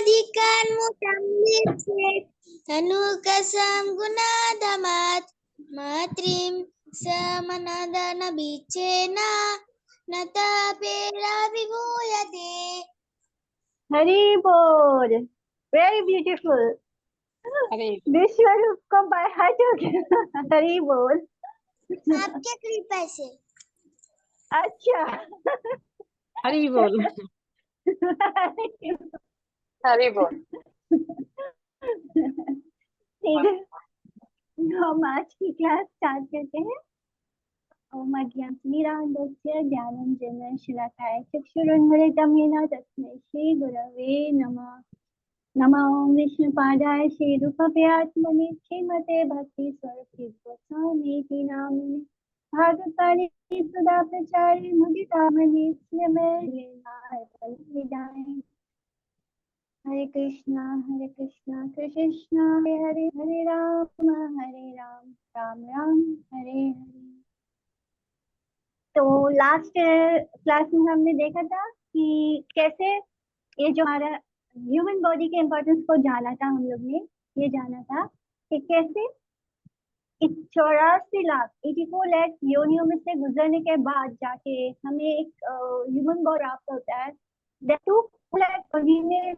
Jadikan mutamlisit tanukasam gunadamat matrim samanadana bicena natapela vibhuyate. Hari बोल, very beautiful. विश्वरूप को by heart हो गया। हरि बोल। आपके कृपा से। अच्छा, हरि बोल। हरि बोल। ठीक है, हम आज की क्लास स्टार्ट करते हैं। ओम अज्ञानतिमिरान्धस्य ज्ञानाञ्जनेन शलाकाय चक्षुरुन्मिलितं येन तस्मै श्रीगुरवे नमः। नमो विष्णुपादाय श्रीरूपव्यात्मने श्रीमते भक्तिस्वरूपगोस्वामीति नामिने भागवतानि सुधा प्रचारे मुदितामनि विदाय। हरे कृष्णा कृष्ण हरे हरे, हरे राम राम राम हरे हरे। तो लास्ट क्लास में हमने देखा था कि कैसे ये जो हमारा ह्यूमन बॉडी के इम्पोर्टेंस को जाना था, हम लोग ने ये जाना था कि कैसे 84 लाख योनियों में से गुजरने के बाद जाके हमें एक ह्यूमन बॉडी प्राप्त होता है। 2 लाख योनि में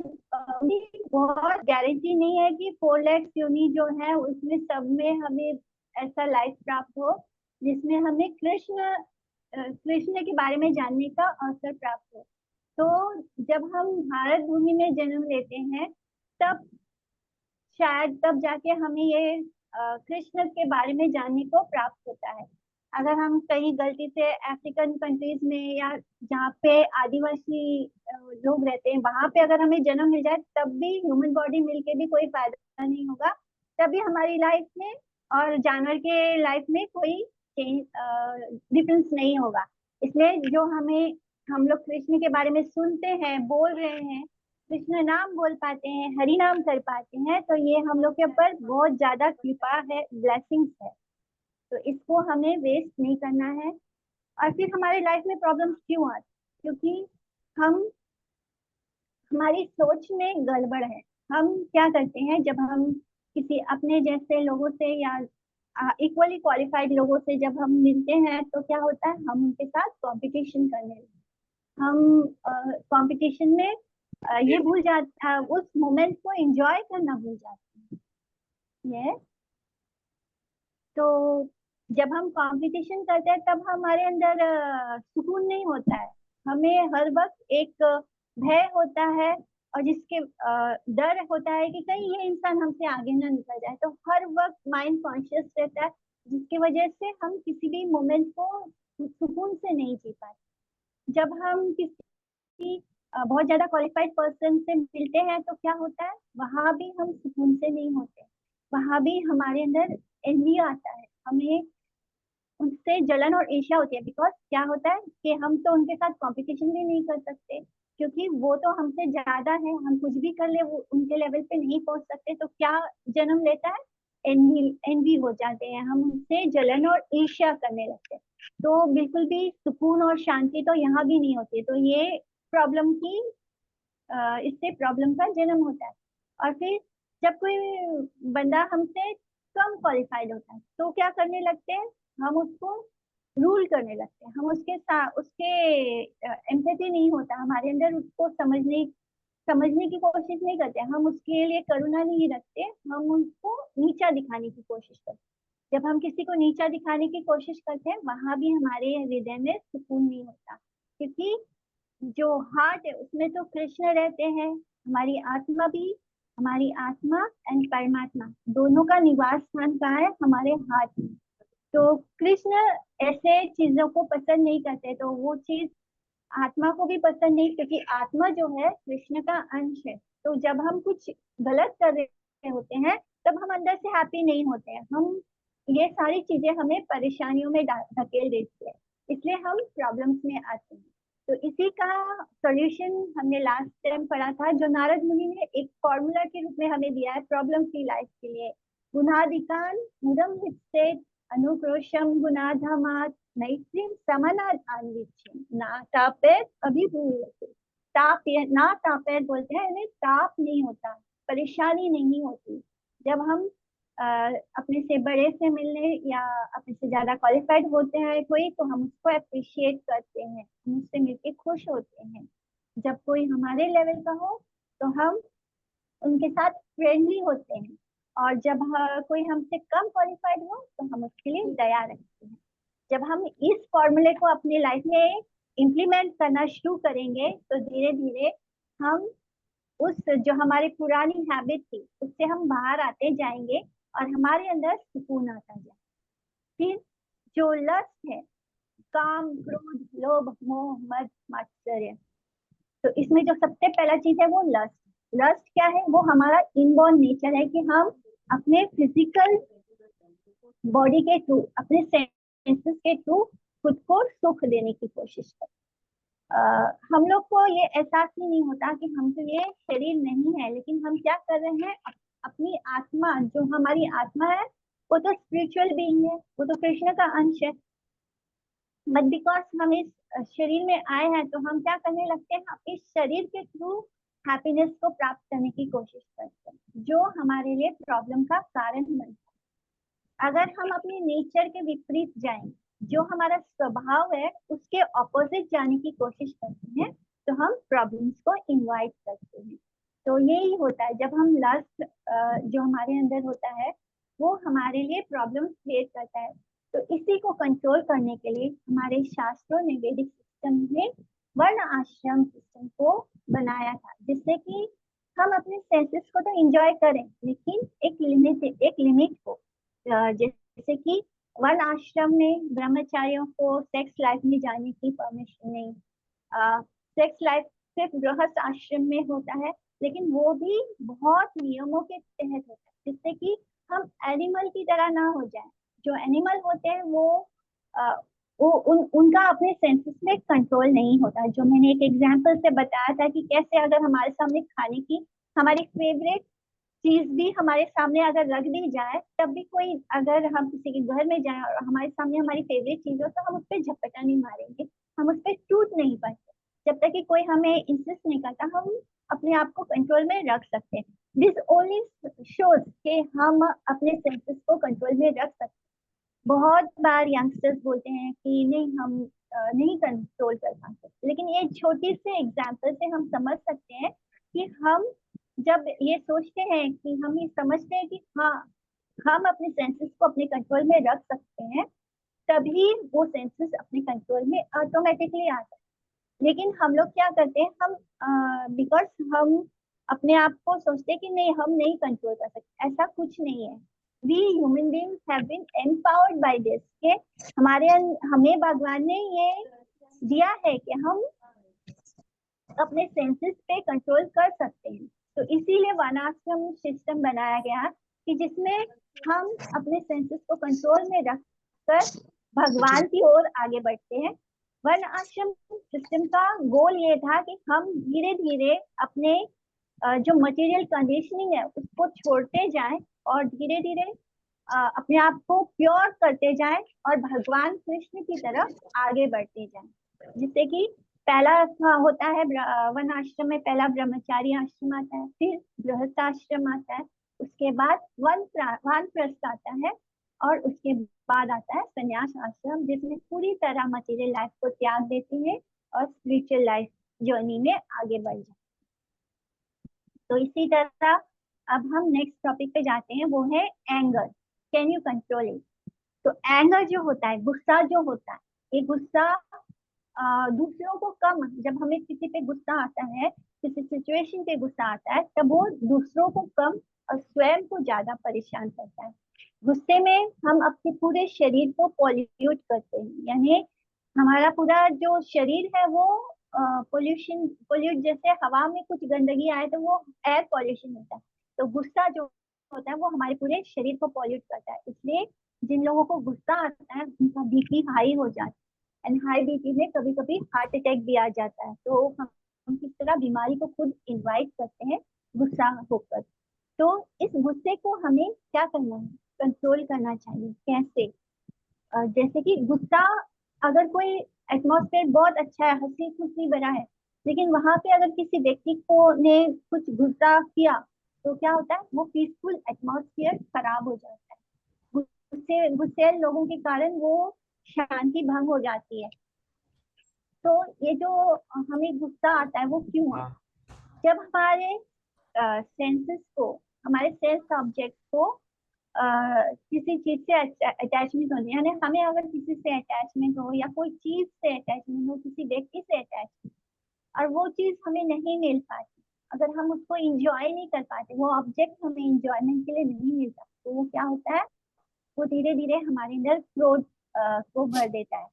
बहुत गारंटी नहीं है कि 4 लाख योनि जो है उसमें सब में हमें ऐसा लाइफ प्राप्त हो जिसमें हमें कृष्ण के बारे में जानने का अवसर प्राप्त हो। तो जब हम भारत भूमि में जन्म लेते हैं तब शायद तब जाके हमें ये कृष्ण के बारे में जानने को प्राप्त होता है। अगर हम कहीं गलती से अफ्रीकन कंट्रीज में या जहाँ पे आदिवासी लोग रहते हैं वहां पे अगर हमें जन्म मिल जाए तब भी ह्यूमन बॉडी मिलके भी कोई फायदा नहीं होगा। तभी हमारी लाइफ में और जानवर के लाइफ में कोई डिफरेंस नहीं होगा। इसलिए जो हम लोग कृष्ण के बारे में सुनते हैं, बोल रहे हैं, कृष्ण नाम बोल पाते हैं, हरि नाम कर पाते हैं, तो ये हम लोग के ऊपर बहुत ज्यादा कृपा है, ब्लेसिंग्स है। तो इसको हमें वेस्ट नहीं करना है। और फिर हमारी लाइफ में प्रॉब्लम्स क्यों आती? क्योंकि हमारी सोच में गड़बड़ है। हम क्या करते हैं, जब हम किसी अपने जैसे लोगों से या इक्वली क्वालिफाइड लोगों से जब हम मिलते हैं तो क्या होता है, हम उनके साथ कंपटीशन करने लगते हैं। हम कंपटीशन में ये भूल जाते, उस मोमेंट को एंजॉय करना भूल जाते हैं। तो जब हम कंपटीशन करते हैं तब हमारे अंदर सुकून नहीं होता है। हमें हर वक्त एक भय होता है और जिसके डर होता है कि कहीं ये इंसान हमसे आगे ना निकल जाए। तो हर वक्त माइंड कॉन्शियस रहता है, जिसकी वजह से हम किसी भी मोमेंट को सुकून से नहीं जी पाते। जब हम किसी बहुत ज्यादा क्वालिफाइड पर्सन से मिलते हैं तो क्या होता है, वहां भी हम सुकून से नहीं होते। वहां भी हमारे अंदर एनवी आता है, हमें उनसे जलन और ईर्ष्या होती है। बिकॉज क्या होता है कि हम तो उनके साथ कंपटीशन भी नहीं कर सकते, क्योंकि वो तो हमसे ज्यादा है। हम कुछ भी कर ले वो उनके लेवल पे नहीं पहुंच सकते। तो क्या जन्म लेता है, एनवी हो जाते हैं, हम उनसे जलन और ईर्ष्या करने लगते हैं। तो बिल्कुल भी सुकून और शांति तो यहाँ भी नहीं होती। तो ये प्रॉब्लम की इससे प्रॉब्लम का जन्म होता है। और फिर जब कोई बंदा हमसे कम क्वालिफाइड होता है तो क्या करने लगते हैं, हम उसको रूल करने लगते हैं। हम उसके साथ उसके एम्पैथी नहीं होता हमारे अंदर, उसको समझने की कोशिश नहीं करते। हम उसके लिए करुणा नहीं रखते, हम उसको नीचा दिखाने की कोशिश करते हैं। जब हम किसी को नीचा दिखाने की कोशिश करते हैं वहां भी हमारे हृदय में सुकून नहीं होता, क्योंकि जो हार्ट है उसमें तो कृष्ण रहते हैं। हमारी आत्मा एंड परमात्मा दोनों का निवास स्थान कहाँ है, हमारे हार्ट में। तो कृष्ण ऐसे चीजों को पसंद नहीं करते, तो वो चीज आत्मा को भी पसंद नहीं, क्योंकि आत्मा जो है कृष्ण का अंश है। तो जब हम कुछ गलत कर रहे होते हैं तब हम अंदर से हैप्पी नहीं होते हैं। हम ये सारी चीजें हमें परेशानियों में धकेल देती है, इसलिए हम प्रॉब्लम्स में आते हैं। तो इसी का सॉल्यूशन हमने लास्ट टाइम पढ़ा था, जो नारद मुनि ने एक फॉर्मूला के रूप में हमें दिया है प्रॉब्लम फ्री लाइफ के लिए। गुणाधिकान मुदम हिस्सेत अनुक्रोशम गुणाधमात मैत्रीम समानात अन्विच्छेन नाटापेत अभिभूयते ताप ना तापेर बोलते हैं, इन्हें ताप नहीं होता, परेशानी नहीं होती। जब हम अपने से बड़े से मिलने या अपने से ज्यादा क्वालिफाइड होते हैं कोई, तो हम उसको अप्रिशिएट करते हैं, हम उससे मिलके खुश होते हैं। जब कोई हमारे लेवल का हो तो हम उनके साथ फ्रेंडली होते हैं, और जब कोई हमसे कम क्वालिफाइड हो तो हम उसके लिए दया रखते हैं। जब हम इस फॉर्मूले को अपनी लाइफ में इम्प्लीमेंट करना शुरू करेंगे तो धीरे धीरे हम उस जो हमारी पुरानी हैबिट थी उससे हम बाहर आते जाएंगे और हमारे अंदर सुकून आता जाए। फिर जो लस्ट है, काम, क्रोध, लोभ, मोह, मद, मात्सर्य, तो इसमें जो सबसे पहला चीज है वो लस्ट। लस्ट क्या है? वो हमारा इनबॉर्न नेचर है कि हम अपने फिजिकल बॉडी के थ्रू, अपने सेंसेस के थ्रू खुद को सुख देने की कोशिश करते। हम लोग को ये एहसास ही नहीं होता कि हमसे ये शरीर नहीं है, लेकिन हम क्या कर रहे हैं, अपनी आत्मा, जो हमारी आत्मा है वो तो स्पिरिचुअल बीइंग है, वो तो कृष्ण का अंश है, बट बिकॉज हम इस शरीर में आए हैं तो हम क्या करने लगते हैं, हम इस शरीर के थ्रू हैप्पीनेस को प्राप्त करने की कोशिश करते हैं, जो हमारे लिए प्रॉब्लम का कारण बनता है। अगर हम अपने नेचर के विपरीत जाएं, जो हमारा स्वभाव है उसके ऑपोजिट जाने की कोशिश करते हैं, तो हम प्रॉब्लम्स को इनवाइट करते हैं। तो यही होता है, जब हम लस्ट जो हमारे अंदर होता है वो हमारे लिए प्रॉब्लम क्रिएट करता है। तो इसी को कंट्रोल करने के लिए हमारे शास्त्रों ने, वैदिक सिस्टम ने वर्ण आश्रम सिस्टम को बनाया था, जिससे कि हम अपने सेंसेस को तो एंजॉय करें, लेकिन एक लिमिट हो। जैसे कि वर्ण आश्रम में ब्रह्मचारियों को सेक्स लाइफ में जाने की परमिशन नहीं, सेक्स लाइफ सिर्फ गृहस्थ आश्रम में होता है, लेकिन वो भी बहुत नियमों के तहत होता है, जिससे कि हम एनिमल की तरह ना हो जाए। जो एनिमल होते हैं वो उनका अपने सेंसेस में कंट्रोल नहीं होता। जो मैंने एक एग्जांपल से बताया था कि कैसे अगर हमारे सामने खाने की हमारी फेवरेट चीज भी हमारे सामने अगर रख दी जाए, तब भी कोई, अगर हम किसी के घर में जाए और हमारे सामने हमारी फेवरेट चीज हो, तो हम उस पर झपटा नहीं मारेंगे, हम उस पर टूट नहीं पाएंगे। जब तक कि कोई हमें इंसिस्ट नहीं करता, हम अपने आप को कंट्रोल में रख सकते हैं। दिस ओनली शोज कि हम अपने सेंसेस को कंट्रोल में रख सकते हैं। बहुत बार यंगस्टर्स बोलते हैं कि नहीं, हम नहीं कंट्रोल कर पाते, लेकिन ये छोटी से एग्जाम्पल से हम समझ सकते हैं कि हम जब ये सोचते हैं कि हम ये समझते हैं कि हाँ, हम अपने सेंसेस को अपने कंट्रोल में रख सकते हैं, तभी वो सेंसेस अपने कंट्रोल में ऑटोमेटिकली आता है। लेकिन हम लोग क्या करते हैं, हम बिकॉज हम अपने आप को सोचते हैं कि नहीं, हम नहीं कंट्रोल कर सकते, ऐसा कुछ नहीं है। We human beings have been empowered by this, के हमें भगवान ने ये दिया है कि हम अपने सेंसेस पे कंट्रोल कर सकते हैं। तो इसीलिए वर्णाश्रम सिस्टम बनाया गया कि जिसमें हम अपने सेंसेस को कंट्रोल में रखकर भगवान की ओर आगे बढ़ते हैं। वर्ण आश्रम सिस्टम का गोल ये था कि हम धीरे धीरे अपने जो मटेरियल कंडीशनिंग है उसको छोड़ते जाएं और धीरे धीरे अपने आप को प्योर करते जाएं और भगवान कृष्ण की तरफ आगे बढ़ते जाएं। जिससे कि पहला होता है वन आश्रम में पहला ब्रह्मचारी आश्रम आता है, फिर गृहस्थ आश्रम आता है, उसके बाद वानप्रस्थ आता है, और उसके बाद आता है संन्यास आश्रम, जिसमें पूरी तरह मटेरियल लाइफ को त्याग देते हैं और स्पिरिचुअल लाइफ जर्नी में आगे बढ़ जाते हैं। तो इसी तरह अब हम नेक्स्ट टॉपिक पे जाते हैं, वो है anger. Can you control it? तो एंगर जो होता है, गुस्सा जो होता है, ये गुस्सा दूसरों को कम, जब हमें किसी पे गुस्सा आता है, किसी सिचुएशन पे गुस्सा आता है, तब वो दूसरों को कम और स्वयं को ज्यादा परेशान करता है। गुस्से में हम अपने पूरे शरीर को पॉल्यूट करते हैं, यानी हमारा पूरा जो शरीर है वो पोल्यूट, जैसे हवा में कुछ गंदगी आए तो वो एयर पॉल्यूशन होता है। तो गुस्सा जो होता है वो हमारे पूरे शरीर को पॉल्यूट करता है। इसलिए जिन लोगों को गुस्सा आता है उनका बीपी हाई हो जाता है, एंड हाई बीपी में कभी कभी हार्ट अटैक भी आ जाता है। तो हम किस तरह बीमारी को खुद इनवाइट करते हैं गुस्सा होकर। तो इस गुस्से को हमें क्या करना है, कंट्रोल करना चाहिए। कैसे? जैसे कि गुस्सा, अगर कोई एटमॉस्फेयर बहुत अच्छा है, हंसी खुशी भरा है, लेकिन वहां पे अगर किसी व्यक्ति को ने कुछ गुस्सा किया तो क्या होता है, वो पीसफुल एटमॉस्फेयर खराब हो जाता है। गुस्से गुस्सैल लोगों के कारण वो शांति भंग हो जाती है। तो ये जो हमें गुस्सा आता है वो क्यों आता है? जब हमारे सेंसेस को, हमारे सेंस ऑब्जेक्ट को किसी चीज से अटैचमेंट होती है, यानी हमें अगर किसी से अटैचमेंट हो या कोई चीज से अटैचमेंट हो, किसी व्यक्ति से अटैचमेंट, और वो चीज हमें नहीं मिल पाती, अगर हम उसको इंजॉय नहीं कर पाते, वो ऑब्जेक्ट हमें इंजॉयमेंट के लिए नहीं मिलता, तो वो क्या होता है, वो धीरे धीरे हमारे अंदर क्रोध को भर देता है।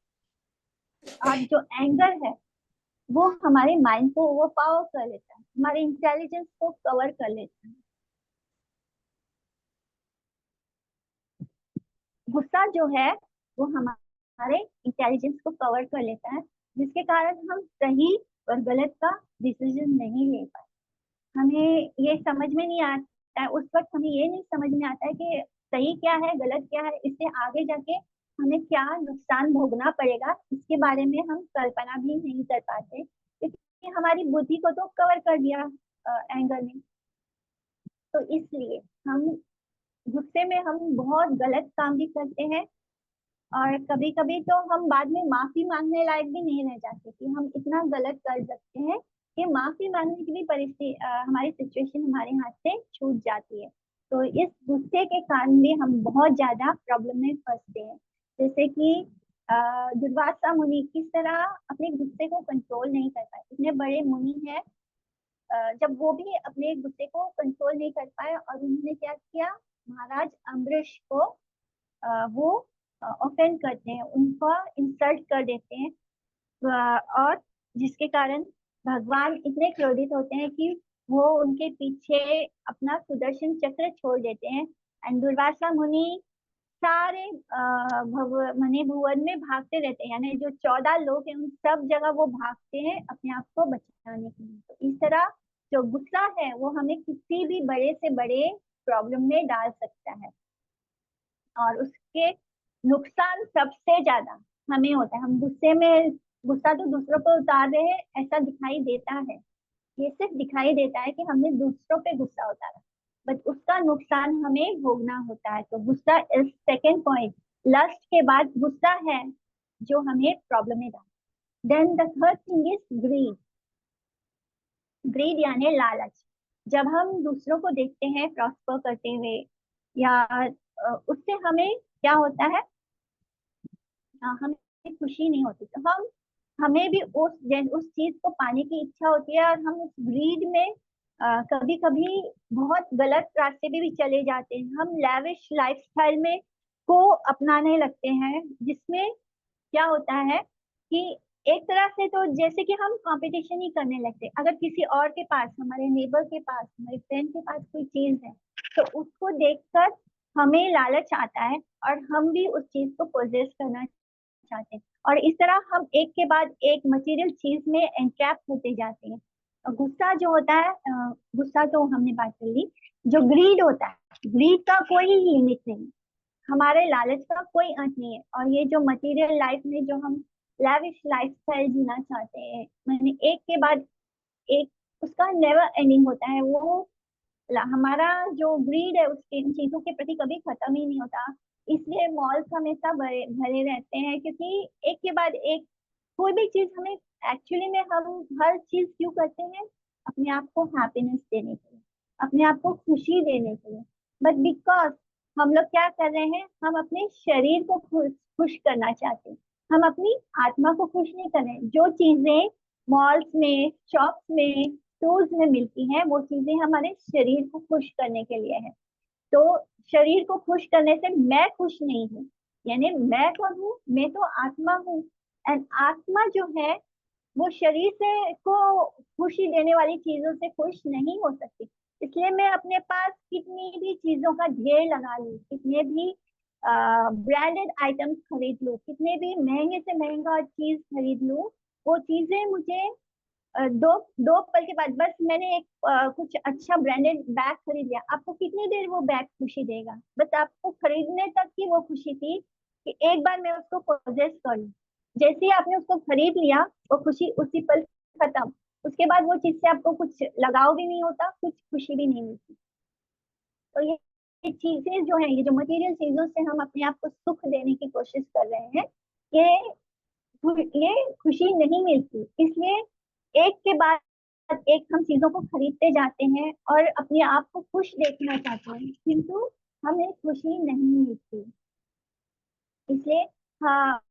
और जो एंगर है वो हमारे माइंड को ओवरपावर कर लेता है, हमारे इंटेलिजेंस को कवर कर लेता है। गुस्सा जो है वो हमारे इंटेलिजेंस को कवर कर लेता है, जिसके कारण हम सही और गलत का डिसीजन नहीं ले पाते। हमें ये समझ में नहीं आता है, उस वक्त हमें ये नहीं समझ में आता है कि सही क्या है गलत क्या है, इससे आगे जाके हमें क्या नुकसान भोगना पड़ेगा, इसके बारे में हम कल्पना भी नहीं कर पाते, क्योंकि हमारी बुद्धि को तो कवर कर दिया एंगर ने। तो इसलिए हम गुस्से में हम बहुत गलत काम भी करते हैं, और कभी कभी तो हम बाद में माफी मांगने लायक भी नहीं रह जाते कि हम इतना गलत कर सकते हैं कि माफी मांगने की भी परिस्थिति, हमारी सिचुएशन हमारे हाथ से छूट जाती है। तो इस गुस्से के कारण भी हम बहुत ज्यादा प्रॉब्लम में फंसते हैं। जैसे कि दुर्वासा मुनि किस तरह अपने गुस्से को कंट्रोल नहीं कर पाए, इतने बड़े मुनि हैं, जब वो भी अपने गुस्से को कंट्रोल नहीं कर पाए और उन्होंने क्या किया, महाराज अम्बरीश को वो ऑफेंड करते हैं, उनका इंसल्ट कर देते हैं, और जिसके कारण भगवान इतने क्रोधित होते हैं कि वो उनके पीछे अपना सुदर्शन चक्र छोड़ देते हैं। एंड दुर्वासा मुनि सारे मणि भुवन में भागते रहते हैं, यानी जो 14 लोग हैं उन सब जगह वो भागते हैं अपने आप को बचाने के लिए। तो इस तरह जो गुस्सा है वो हमें किसी भी बड़े से बड़े प्रॉब्लम में डाल सकता है, और उसके नुकसान सबसे ज्यादा हमें होता है। हम गुस्से में, गुस्सा तो दूसरों पर उतार रहे हैं ऐसा दिखाई देता है, ये सिर्फ दिखाई देता है कि हमने दूसरों पे गुस्सा उतारा, बट उसका नुकसान हमें भोगना होता है। तो गुस्सा इज सेकेंड पॉइंट, लस्ट के बाद गुस्सा है जो हमें प्रॉब्लम में डाल। Then the third thing is greed. Greed यानी लालच। जब हम दूसरों को देखते हैं प्रॉस्पर करते हुए, या उससे हमें क्या होता है, हमें खुशी नहीं होती, तो हमें भी उस चीज को पाने की इच्छा होती है, और हम उस ग्रीड में कभी कभी बहुत गलत रास्ते पे भी चले जाते हैं। हम लैविश लाइफस्टाइल में को अपनाने लगते हैं, जिसमें क्या होता है कि एक तरह से तो जैसे कि हम कंपटीशन ही करने लगते हैं। अगर किसी और के पास, हमारे नेबर के पास, हमारे फ्रेंड के पास कोई चीज है, तो उसको देखकर हमें लालच आता है और हम भी उस चीज को पोजेस करना चाहते हैं, और इस तरह हम एक के बाद एक मटेरियल चीज में एंट्रैप होते जाते हैं। और गुस्सा जो होता है, गुस्सा तो हमने बात कर ली। जो ग्रीड होता है, ग्रीड का कोई लिमिट नहीं, हमारे लालच का कोई अंत नहीं है, और ये जो मटेरियल लाइफ में जो हम लैविश लाइफस्टाइल जीना चाहते हैं, मैंने एक के बाद एक, उसका नेवर एंडिंग होता है। वो हमारा जो ग्रीड है उसके इन चीजों के प्रति कभी खत्म ही नहीं होता। इसलिए मॉल्स हमेशा भरे भरे रहते हैं, क्योंकि एक के बाद एक कोई भी चीज हमें, एक्चुअली में हम हर चीज क्यों करते हैं, अपने आप को हैप्पीनेस देने के लिए, अपने आप को खुशी देने के लिए। बट बिकॉज हम लोग क्या कर रहे हैं, हम अपने शरीर को खुश करना चाहते हैं, हम अपनी आत्मा को खुश नहीं कर रहे हैं। जो चीजें मॉल्स में, शॉप्स में, स्टोर्स में मिलती हैं, वो चीजें हमारे शरीर को खुश करने के लिए है। तो शरीर को खुश करने से मैं खुश नहीं हूँ, यानी मैं कौन हूँ, मैं तो आत्मा हूँ। एंड आत्मा जो है वो शरीर से को खुशी देने वाली चीजों से खुश नहीं हो सकती। इसलिए मैं अपने पास कितनी भी चीजों का ढेर लगा लूं, कितने भी ब्रांडेड आइटम्स खरीद लूं, कितने भी महंगे से महंगा चीज खरीद लूं, वो चीजें मुझे दो दो पल के बाद, बस मैंने एक कुछ अच्छा ब्रांडेड बैग खरीद लिया, आपको कितनी देर वो बैग खुशी देगा? बस आपको खरीदने तक की वो खुशी थी कि एक बार मैं उसको पोजेस कर लूं। जैसे ही आपने उसको खरीद लिया, वो खुशी उसी पल खत्म। उसके बाद वो चीज से आपको कुछ लगाव भी नहीं होता, कुछ खुशी भी नहीं मिलती। तो ये चीजें जो है, ये जो मटेरियल चीजों से हम अपने आप को सुख देने की कोशिश कर रहे हैं, ये ये खुशी नहीं मिलती। इसलिए एक के बाद एक हम चीजों को खरीदते जाते हैं और अपने आप को खुश देखना चाहते हैं, किंतु हमें खुशी नहीं मिलती। इसलिए हाँ,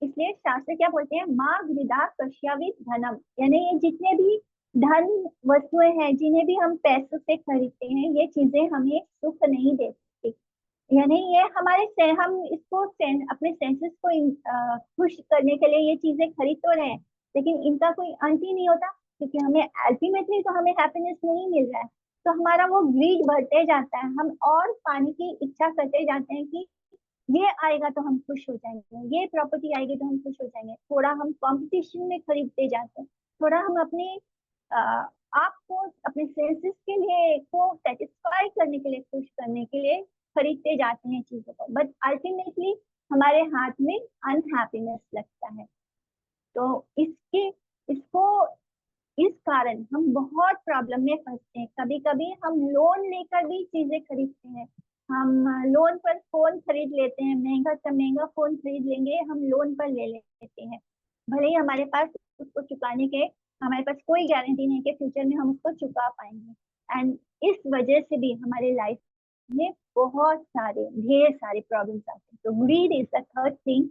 इसलिए शास्त्र क्या बोलते हैं, माँ गृदा कश्यावित धनम, यानी ये जितने भी धन वस्तुएं हैं, जिन्हें भी हम पैसों से खरीदते हैं, ये चीजें हमें सुख नहीं देती। यानी ये हमारे से हम इसको अपने सेंसेस को खुश करने के लिए ये चीजें खरीद तो रहे हैं, लेकिन इनका कोई अंत ही नहीं होता, क्योंकि हमें अल्टीमेटली तो हमें हैप्पीनेस नहीं मिल रहा है। तो हमारा वो ग्रीड बढ़ते जाता है, हम और पाने की इच्छा करते जाते हैं कि ये आएगा तो हम खुश हो जाएंगे, ये प्रॉपर्टी आएगी तो हम खुश हो जाएंगे। थोड़ा हम कंपटीशन में खरीदते जाते हैं, थोड़ा हम अपने आपको अपने सेंसेस के लिए को सेटिस्फाई करने के लिए, खुश करने के लिए खरीदते जाते हैं चीजों को, बट अल्टीमेटली हमारे हाथ में अनहैप्पीनेस लगता है। तो इसके इसको इस कारण हम बहुत प्रॉब्लम में फंसते हैं। कभी कभी हम लोन लेकर भी चीजें खरीदते हैं। हम लोन पर फोन खरीद लेते हैं, महंगा से महंगा फोन खरीद लेंगे, हम लोन पर ले लेते हैं, भले ही हमारे पास उसको चुकाने के हमारे पास कोई गारंटी नहीं कि फ्यूचर में हम उसको चुका पाएंगे। एंड इस वजह से भी हमारे लाइफ में बहुत सारे ढेर सारे प्रॉब्लम्स आते हैं। तो greed is the third thing,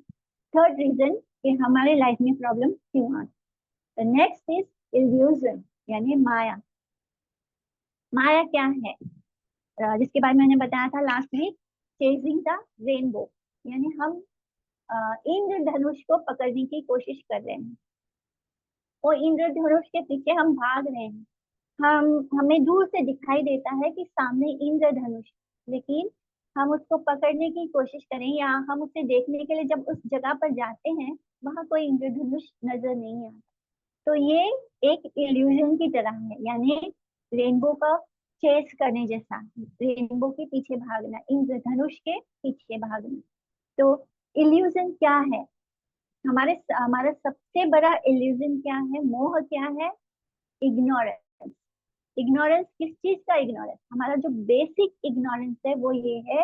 third reason कि हमारे लाइफ में प्रॉब्लम क्यों आती है। नेक्स्ट इज इल्यूजन, यानी माया। माया क्या है? जिसके बारे में मैंने बताया था last week, chasing the rainbow, यानी हम इंद्रधनुष को पकड़ने की कोशिश कर रहे हैं। वो इंद्रधनुष के पीछे हम भाग रहे हैं। हमें दूर से दिखाई देता है कि सामने इंद्रधनुष, लेकिन हम उसको पकड़ने की कोशिश करें या हम उसे देखने के लिए जब उस जगह पर जाते हैं, वहां कोई इंद्रधनुष नजर नहीं आता। तो ये एक इल्यूजन की तरह है, यानी रेनबो का चेस करने जैसा, रेनबो के पीछे भागना, इंद्रधनुष के पीछे भागना। तो इल्यूजन क्या है? हमारा सबसे बड़ा इल्यूजन क्या है, मोह क्या है? इग्नोरेंस। इग्नोरेंस किस चीज का इग्नोरेंस? हमारा जो बेसिक इग्नोरेंस है वो ये है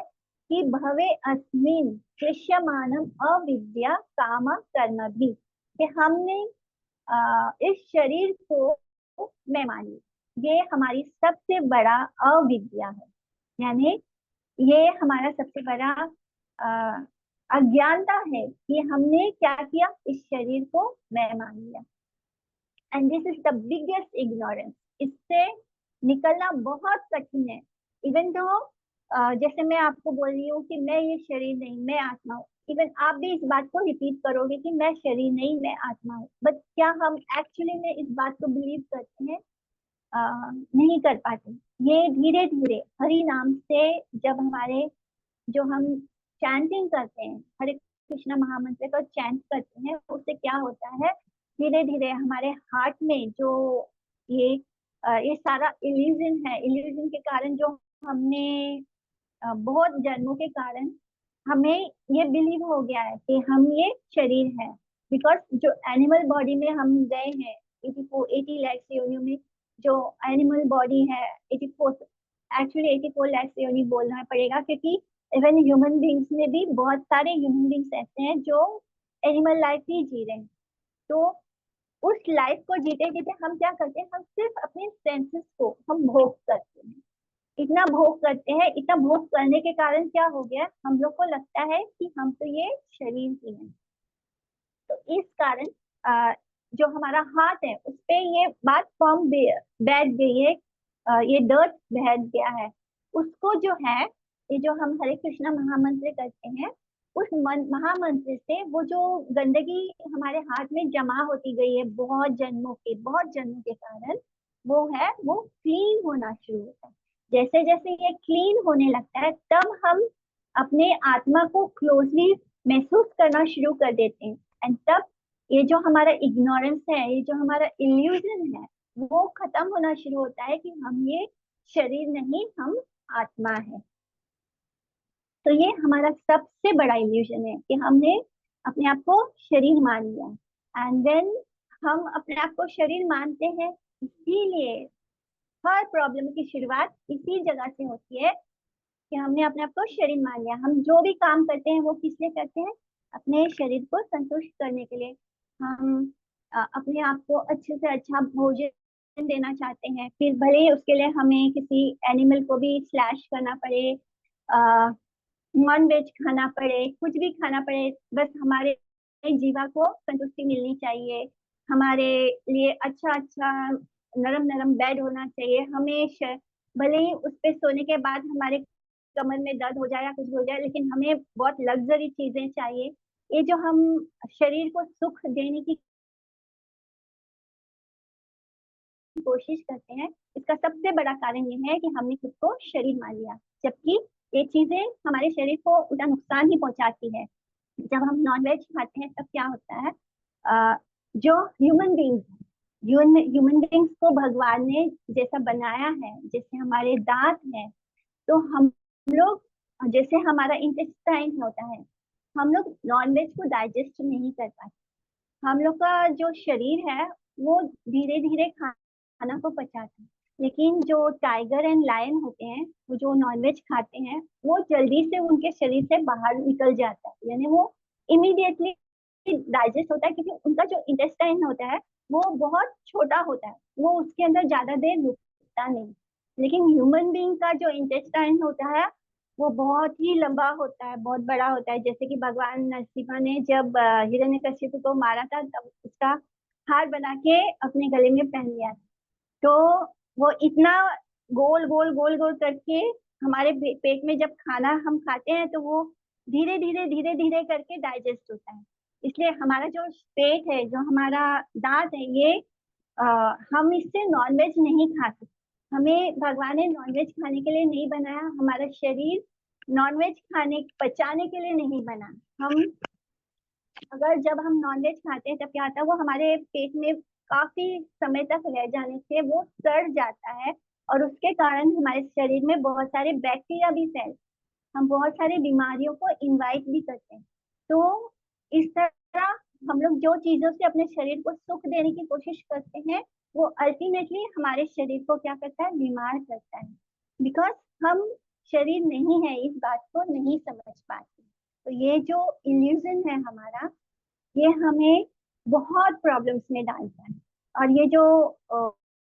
कि भवे अस्मिन दृश्यमानम अविद्या काम कर्म भी, कि हमने इस शरीर को मैं मानी, ये हमारी सबसे बड़ा अविद्या है। यानी ये हमारा सबसे बड़ा अज्ञानता है कि हमने क्या किया, इस शरीर को मैं मान लिया। And this is the biggest ignorance. इससे निकलना बहुत कठिन है। इवन तो जैसे मैं आपको बोल रही हूँ कि मैं ये शरीर नहीं, मैं आत्मा हूँ, इवन आप भी इस बात को रिपीट करोगे कि मैं शरीर नहीं, मैं आत्मा हूँ, बट क्या हम एक्चुअली में इस बात को बिलीव करते हैं? नहीं कर पाते। ये धीरे धीरे हरि नाम से जब हमारे जो हम चैंटिंग करते हैं, हरे कृष्णा महामंत्र को चैंट करते हैं, उससे क्या होता है, धीरे धीरे हमारे हार्ट में जो ये ये सारा इल्यूजन है, इल्यूजन के कारण जो हमने बहुत जन्मों के कारण हमें ये बिलीव हो गया है कि हम ये शरीर है। बिकॉज जो एनिमल बॉडी में हम गए हैं, 80 लाख योनियों में जो एनिमल बॉडी है, 84, एक्चुअली 84 लाख योनि बोलना पड़ेगा, क्योंकि इवन ह्यूमन बींग्स में भी बहुत सारे ह्यूमन बींग्स ऐसे हैं जो एनिमल लाइफ ही जी रहे हैं। तो उस लाइफ को जीते जीते हम क्या करते हैं, हम सिर्फ अपने सेंसेस को हम भोग करते हैं, इतना भोग करते हैं। इतना भोग करने के कारण क्या हो गया, हम लोग को लगता है कि हम तो ये शरीर ही हैं। तो इस कारण जो हमारा हाथ है उस पे ये बात फॉर्म बैठ गई है, ये डर्ट बैठ गया है। उसको जो है, ये जो हम हरे कृष्णा महामंत्र करते हैं, उस महामंत्र से वो जो गंदगी हमारे हाथ में जमा होती गई है बहुत जन्मों के कारण, वो क्लीन होना शुरू होता है। जैसे जैसे ये क्लीन होने लगता है, तब हम अपने आत्मा को क्लोजली महसूस करना शुरू कर देते हैं। एंड तब ये जो हमारा इग्नोरेंस है, ये जो हमारा इल्यूजन है, वो खत्म होना शुरू होता है कि हम ये शरीर नहीं, हम आत्मा है। तो ये हमारा सबसे बड़ा इल्यूजन है कि हमने अपने आप को शरीर मान लिया। एंड देन हम अपने आप को शरीर मानते हैं, इसीलिए हर प्रॉब्लम की शुरुआत इसी जगह से होती है कि हमने अपने आप को शरीर मान लिया। हम जो भी काम करते हैं वो किस लिए करते हैं? अपने शरीर को संतुष्ट करने के लिए। हम अपने आप को अच्छे से अच्छा भोजन देना चाहते हैं, फिर भले ही उसके लिए हमें किसी एनिमल को भी स्लैश करना पड़े, नॉन वेज खाना पड़े, कुछ भी खाना पड़े, बस हमारे जीवा को संतुष्टि मिलनी चाहिए। हमारे लिए अच्छा अच्छा नरम नरम बेड होना चाहिए हमेशा। भले ही उस पे सोने के बाद हमारे कमर में दर्द हो जाए या कुछ भी हो जाए, लेकिन हमें बहुत लग्जरी चीजें चाहिए। ये जो हम शरीर को सुख देने की कोशिश करते हैं, इसका सबसे बड़ा कारण ये है कि हमने खुद को शरीर मान लिया, जबकि ये चीजें हमारे शरीर को उल्टा नुकसान ही पहुंचाती है। जब हम नॉनवेज खाते हैं तब क्या होता है, जो ह्यूमन बींग्स ह्यूमन बींग्स को भगवान ने जैसा बनाया है, जैसे हमारे दांत हैं, तो हम लोग, जैसे हमारा इंटेस्टाइन होता है, हम लोग नॉनवेज को डाइजेस्ट नहीं कर पाते। हम लोग का जो शरीर है वो धीरे धीरे खाना को पचाता है, लेकिन जो टाइगर एंड लायन होते हैं, वो जो नॉनवेज खाते हैं, वो जल्दी से उनके शरीर से बाहर निकल जाता है, यानी वो इमीडिएटली डाइजेस्ट होता है, क्योंकि उनका जो इंटेस्टाइन होता है वो बहुत छोटा होता है, वो उसके अंदर ज्यादा देर रुकता नहीं। लेकिन ह्यूमन बीइंग का जो इंटेस्टाइन होता है वो बहुत ही लंबा होता है, बहुत बड़ा होता है। जैसे कि भगवान नरसिम्हा ने जब हिरण्यकशिपु को मारा था, तब उसका हार बना के अपने गले में पहन लिया था। तो वो इतना गोल गोल गोल गोल करके हमारे पेट में जब खाना हम खाते हैं तो वो धीरे धीरे करके डाइजेस्ट होता है। इसलिए हमारा जो पेट है, जो हमारा दांत है, ये हम इससे नॉनवेज नहीं खा सकते। हमें भगवान ने नॉनवेज खाने के लिए नहीं बनाया, हमारा शरीर नॉनवेज खाने पचाने के लिए नहीं बना। हम अगर जब हम नॉनवेज खाते हैं तब क्या होता है, वो हमारे पेट में काफी समय तक रह जाने से वो सड़ जाता है, और उसके कारण हमारे शरीर में बहुत सारे बैक्टीरिया भी फैलते हैं, हम बहुत सारी बीमारियों को इनवाइट भी करते हैं। तो इस तरह हम लोग जो चीजों से अपने शरीर को सुख देने की कोशिश करते हैं, वो अल्टीमेटली हमारे शरीर को क्या करता है, बीमार करता है। बिकॉज हम शरीर नहीं है, इस बात को नहीं समझ पाते। तो ये जो इल्यूजन है हमारा, ये हमें बहुत प्रॉब्लम्स में डालता है। और ये जो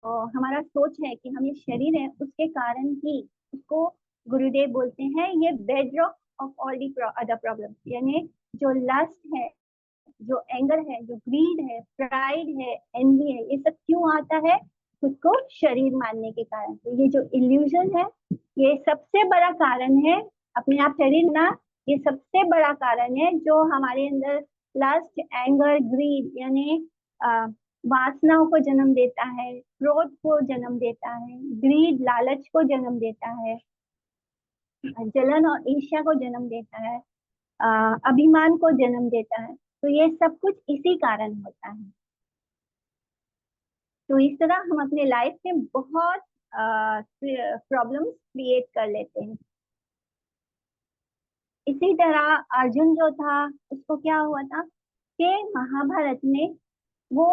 हमारा सोच है कि हम ये शरीर है, उसके कारण ही उसको गुरुदेव बोलते हैं ये bed rock of all the other problems. यानी जो लस्ट है, जो एंगर है, जो ग्रीड है, प्राइड है, एनवी है, ये सब क्यों आता है? खुद को शरीर मानने के कारण। तो ये जो इल्यूजन है, ये सबसे बड़ा कारण है। अपने आप शरीर ना, ये सबसे बड़ा कारण है जो हमारे अंदर लस्ट, एंगर, ग्रीड यानी वासनाओं को जन्म देता है, क्रोध को जन्म देता है, ग्रीड लालच को जन्म देता है, जलन और ईर्ष्या को जन्म देता है, अभिमान को जन्म देता है। तो ये सब कुछ इसी कारण होता है। तो इस तरह हम अपने लाइफ में बहुत प्रॉब्लम्स क्रिएट कर लेते हैं। इसी तरह अर्जुन जो था, उसको क्या हुआ था कि महाभारत में वो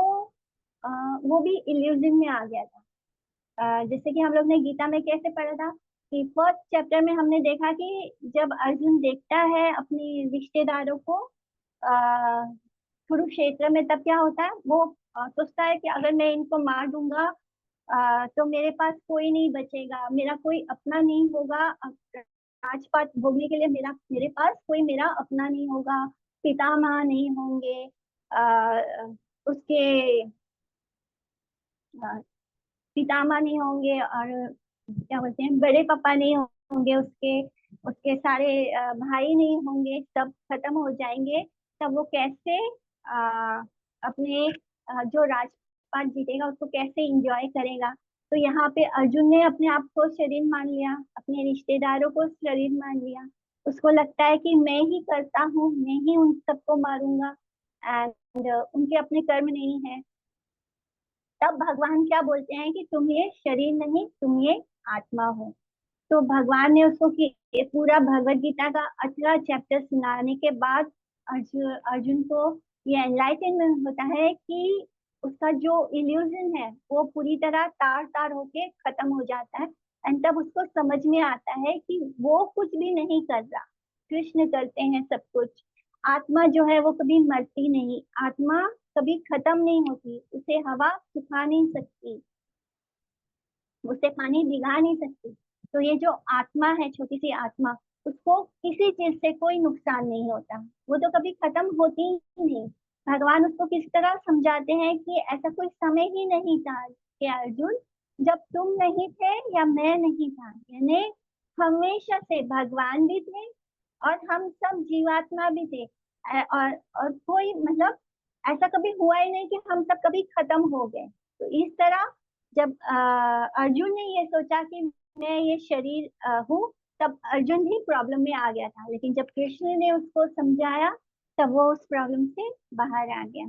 वो भी इल्यूजन में आ गया था। जैसे कि हम लोग ने गीता में कैसे पढ़ा था कि फर्स्ट चैप्टर में हमने देखा कि जब अर्जुन देखता है अपने रिश्तेदारों को कुरुक्षेत्र में, तब क्या होता है, वो सोचता है कि अगर मैं इनको मार दूंगा तो मेरे पास कोई नहीं बचेगा, मेरा कोई अपना नहीं होगा, राजपाट भोगने के लिए मेरे पास कोई मेरा अपना नहीं होगा, पितामह नहीं होंगे, उसके पितामह नहीं होंगे, और क्या बोलते हैं, बड़े पापा नहीं होंगे, उसके उसके सारे भाई नहीं होंगे, सब खत्म हो जाएंगे। तब वो कैसे अपने जो राजपाट जीतेगा उसको कैसे एंजॉय करेगा? तो यहाँ पे अर्जुन ने अपने आप को शरीर मान लिया, अपने रिश्तेदारों को शरीर मान लिया। उसको लगता है कि मैं ही करता हूँ, मैं ही उन सबको मारूंगा, एंड उनके अपने कर्म नहीं है। तब भगवान क्या बोलते हैं कि तुम ये शरीर नहीं, तुम ये आत्मा हो। तो भगवान ने उसको कि ये पूरा भगवत गीता का 18 चैप्टर सुनाने के बाद अर्जुन को ये एनलाइटनमेंट होता है कि उसका जो इल्यूजन है वो पूरी तरह तार तार होके खत्म हो जाता है। एंड तब उसको समझ में आता है कि वो कुछ भी नहीं कर रहा, कृष्ण करते हैं सब कुछ। आत्मा जो है वो कभी मरती नहीं, आत्मा कभी खत्म नहीं होती, उसे हवा सुखा नहीं सकती, उसे पानी भिगा नहीं सकती। तो ये जो आत्मा है, छोटी सी आत्मा, उसको किसी चीज से कोई नुकसान नहीं होता, वो तो कभी खत्म होती ही नहीं। भगवान उसको किस तरह समझाते हैं कि ऐसा कोई समय ही नहीं था कि अर्जुन, जब तुम नहीं थे या मैं नहीं था, यानी हमेशा से भगवान भी थे और हम सब जीवात्मा भी थे। और कोई मतलब ऐसा कभी हुआ ही नहीं कि हम सब कभी खत्म हो गए। तो इस तरह जब अर्जुन ने ये सोचा कि मैं ये शरीर हूँ, तब अर्जुन भी प्रॉब्लम में आ गया था, लेकिन जब कृष्ण ने उसको समझाया तब वो उस प्रॉब्लम से बाहर आ गया।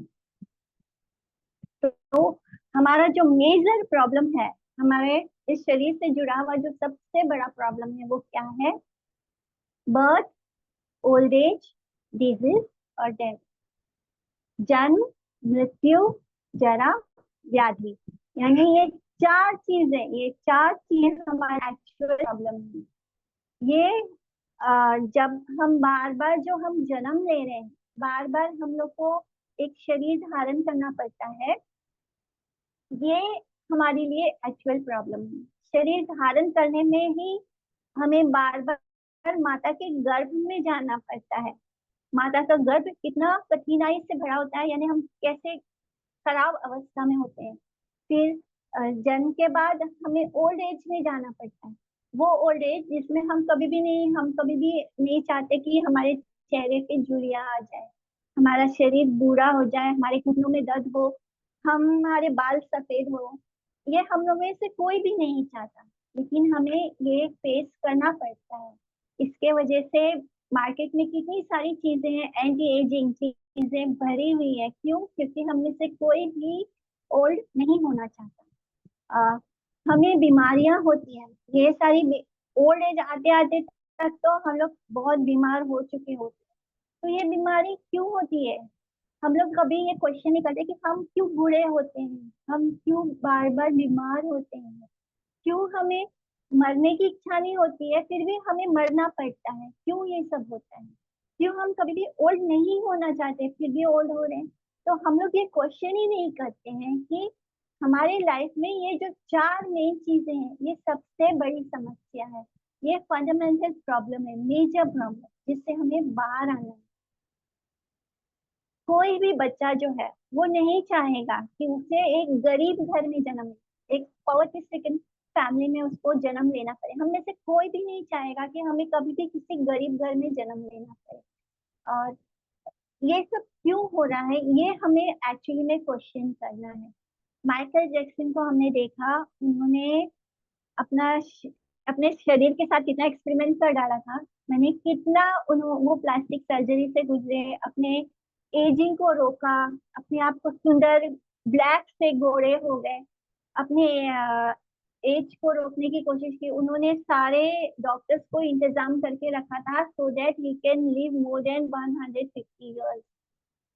तो हमारा जो मेजर प्रॉब्लम है, हमारे इस शरीर से जुड़ा हुआ जो सबसे बड़ा प्रॉब्लम है, वो क्या है? बर्थ, ओल्ड एज, डिजीज और डेथ। जन्म, मृत्यु, जरा, व्याधि, यानी ये चार चीजें, ये चार चीज हमारा एक्चुअल प्रॉब्लम है। ये जब हम बार बार जो हम जन्म ले रहे हैं, बार बार हम लोग को एक शरीर धारण करना पड़ता है, ये हमारे लिए एक्चुअल प्रॉब्लम है। शरीर धारण करने में ही हमें बार बार माता के गर्भ में जाना पड़ता है। माता का गर्भ कितना कठिनाई से भरा होता है, यानी हम कैसे खराब अवस्था में होते हैं। फिर जन्म के बाद हमें ओल्ड एज में जाना पड़ता है, वो ओल्ड एज जिसमें हम कभी भी नहीं चाहते कि हमारे चेहरे पे झुर्रियां आ जाए, हमारा शरीर बूढ़ा हो जाए, हमारे घुटनों में दर्द हो, हमारे बाल सफेद हो। ये हम लोग में से कोई भी नहीं चाहता, लेकिन हमें ये फेस करना पड़ता है। इसके वजह से मार्केट में कितनी सारी चीजें हैं, एंटी एजिंग चीजें भरी हुई है। क्यों? क्योंकि हम में से कोई भी ओल्ड नहीं होना चाहता। आ, हमें बीमारियां होती हैं, ये सारी ओल्ड एज आते आते तक तो हम लोग बहुत बीमार हो चुके होते हैं। तो ये बीमारी क्यों होती है? हम लोग कभी ये क्वेश्चन नहीं करते कि हम क्यों बूढ़े होते हैं, हम क्यों बार बार बीमार होते हैं, क्यों हमें मरने की इच्छा नहीं होती है फिर भी हमें मरना पड़ता है, क्यों ये सब होता है? क्यों हम कभी भी ओल्ड नहीं होना चाहते फिर भी ओल्ड हो रहे हैं? तो हम लोग ये क्वेश्चन ही नहीं करते हैं कि हमारी लाइफ में ये जो चार मेन चीजें हैं, ये सबसे बड़ी समस्या है। ये फंडामेंटल प्रॉब्लम है, मेजर प्रॉब्लम, जिससे हमें बाहर आना है। कोई भी बच्चा जो है वो नहीं चाहेगा कि उसे एक गरीब घर में जन्म ले, एक पॉवर्टी स्ट्रिकन फैमिली में उसको जन्म लेना पड़े। हम में से कोई भी नहीं चाहेगा कि हमें कभी भी किसी गरीब घर में जन्म लेना पड़े। और ये सब क्यों हो रहा है, ये हमें एक्चुअली में क्वेश्चन करना है। माइकल जैक्सन को हमने देखा, उन्होंने अपना अपने शरीर के साथ कितना एक्सपेरिमेंट कर डाला था। मैंने कितना वो प्लास्टिक सर्जरी से गुजरे, अपने एजिंग को रोका, अपने आप को सुंदर ब्लैक से गोरे हो गए, अपने एज को रोकने की कोशिश की। उन्होंने सारे डॉक्टर्स को इंतजाम करके रखा था so that he can live more than 150 years,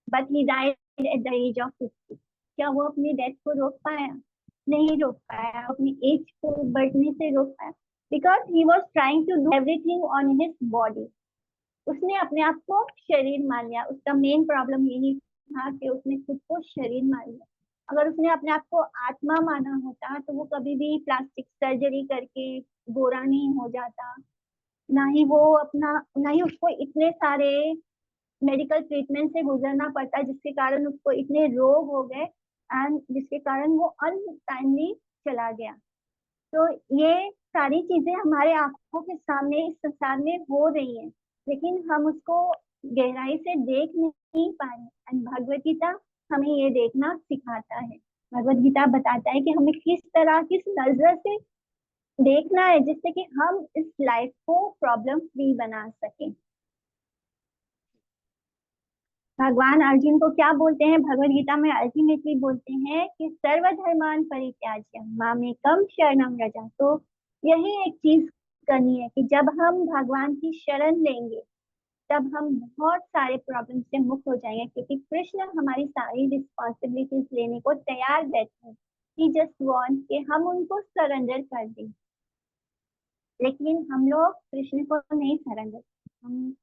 but he died at the age of 50। क्या वो अपनी डेथ को रोक पाया? नहीं रोक पाया। अपनी एज को बढ़ने से रोक पाया? Because he was trying to do everything on his body. उसने अपने आप को शरीर मान लिया। उसका मेन प्रॉब्लम यही था कि उसने खुद को शरीर मान लिया। अगर उसने अपने आप को आत्मा माना होता तो वो कभी भी प्लास्टिक सर्जरी करके गोरा नहीं हो जाता, ना ही उसको इतने सारे मेडिकल ट्रीटमेंट से गुजरना पड़ता, जिसके कारण उसको इतने रोग हो गए एंड जिसके कारण वो अनटाइमली चला गया। तो ये सारी चीजें हमारे आंखों के सामने इस संसार में हो रही हैं, लेकिन हम उसको गहराई से देख नहीं पा रहे। एंड भगवत गीता हमें ये देखना सिखाता है। भगवत गीता बताता है कि हमें किस तरह, किस नजर से देखना है, जिससे कि हम इस लाइफ को प्रॉब्लम फ्री बना सकें। भगवान अर्जुन को क्या बोलते हैं भगवत गीता में? अल्टीमेटली बोलते हैं कि सर्वधर्मान परित्याज्य मामेकम शरणम व्रज। तो यही एक चीज करनी है कि जब हम भगवान की शरण लेंगे, तब हम बहुत सारे प्रॉब्लम से मुक्त हो जाएंगे, क्योंकि कृष्ण हमारी सारी रिस्पॉन्सिबिलिटीज लेने को तैयार बैठे हैं। ही जस्ट वांट कि हम उनको सरेंडर कर दें, लेकिन हम लोग कृष्ण को नहीं सरेंडर। हम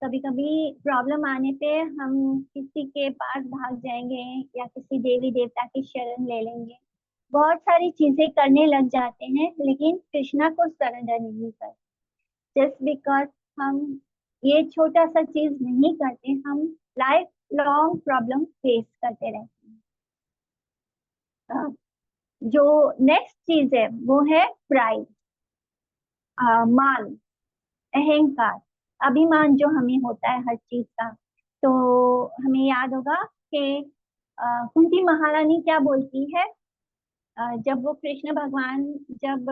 कभी कभी प्रॉब्लम आने पे हम किसी के पास भाग जाएंगे या किसी देवी देवता की शरण ले लेंगे, बहुत सारी चीजें करने लग जाते हैं, लेकिन कृष्णा को सरेंडर नहीं करते। जस्ट बिकॉज हम ये छोटा सा चीज नहीं करते, हम लाइफ लॉन्ग प्रॉब्लम फेस करते रहते हैं। जो नेक्स्ट चीज है वो है प्राइड, मान, अहंकार, अभिमान जो हमें होता है हर चीज का। तो हमें याद होगा कि कुंती महारानी क्या बोलती है, जब वो कृष्ण भगवान, जब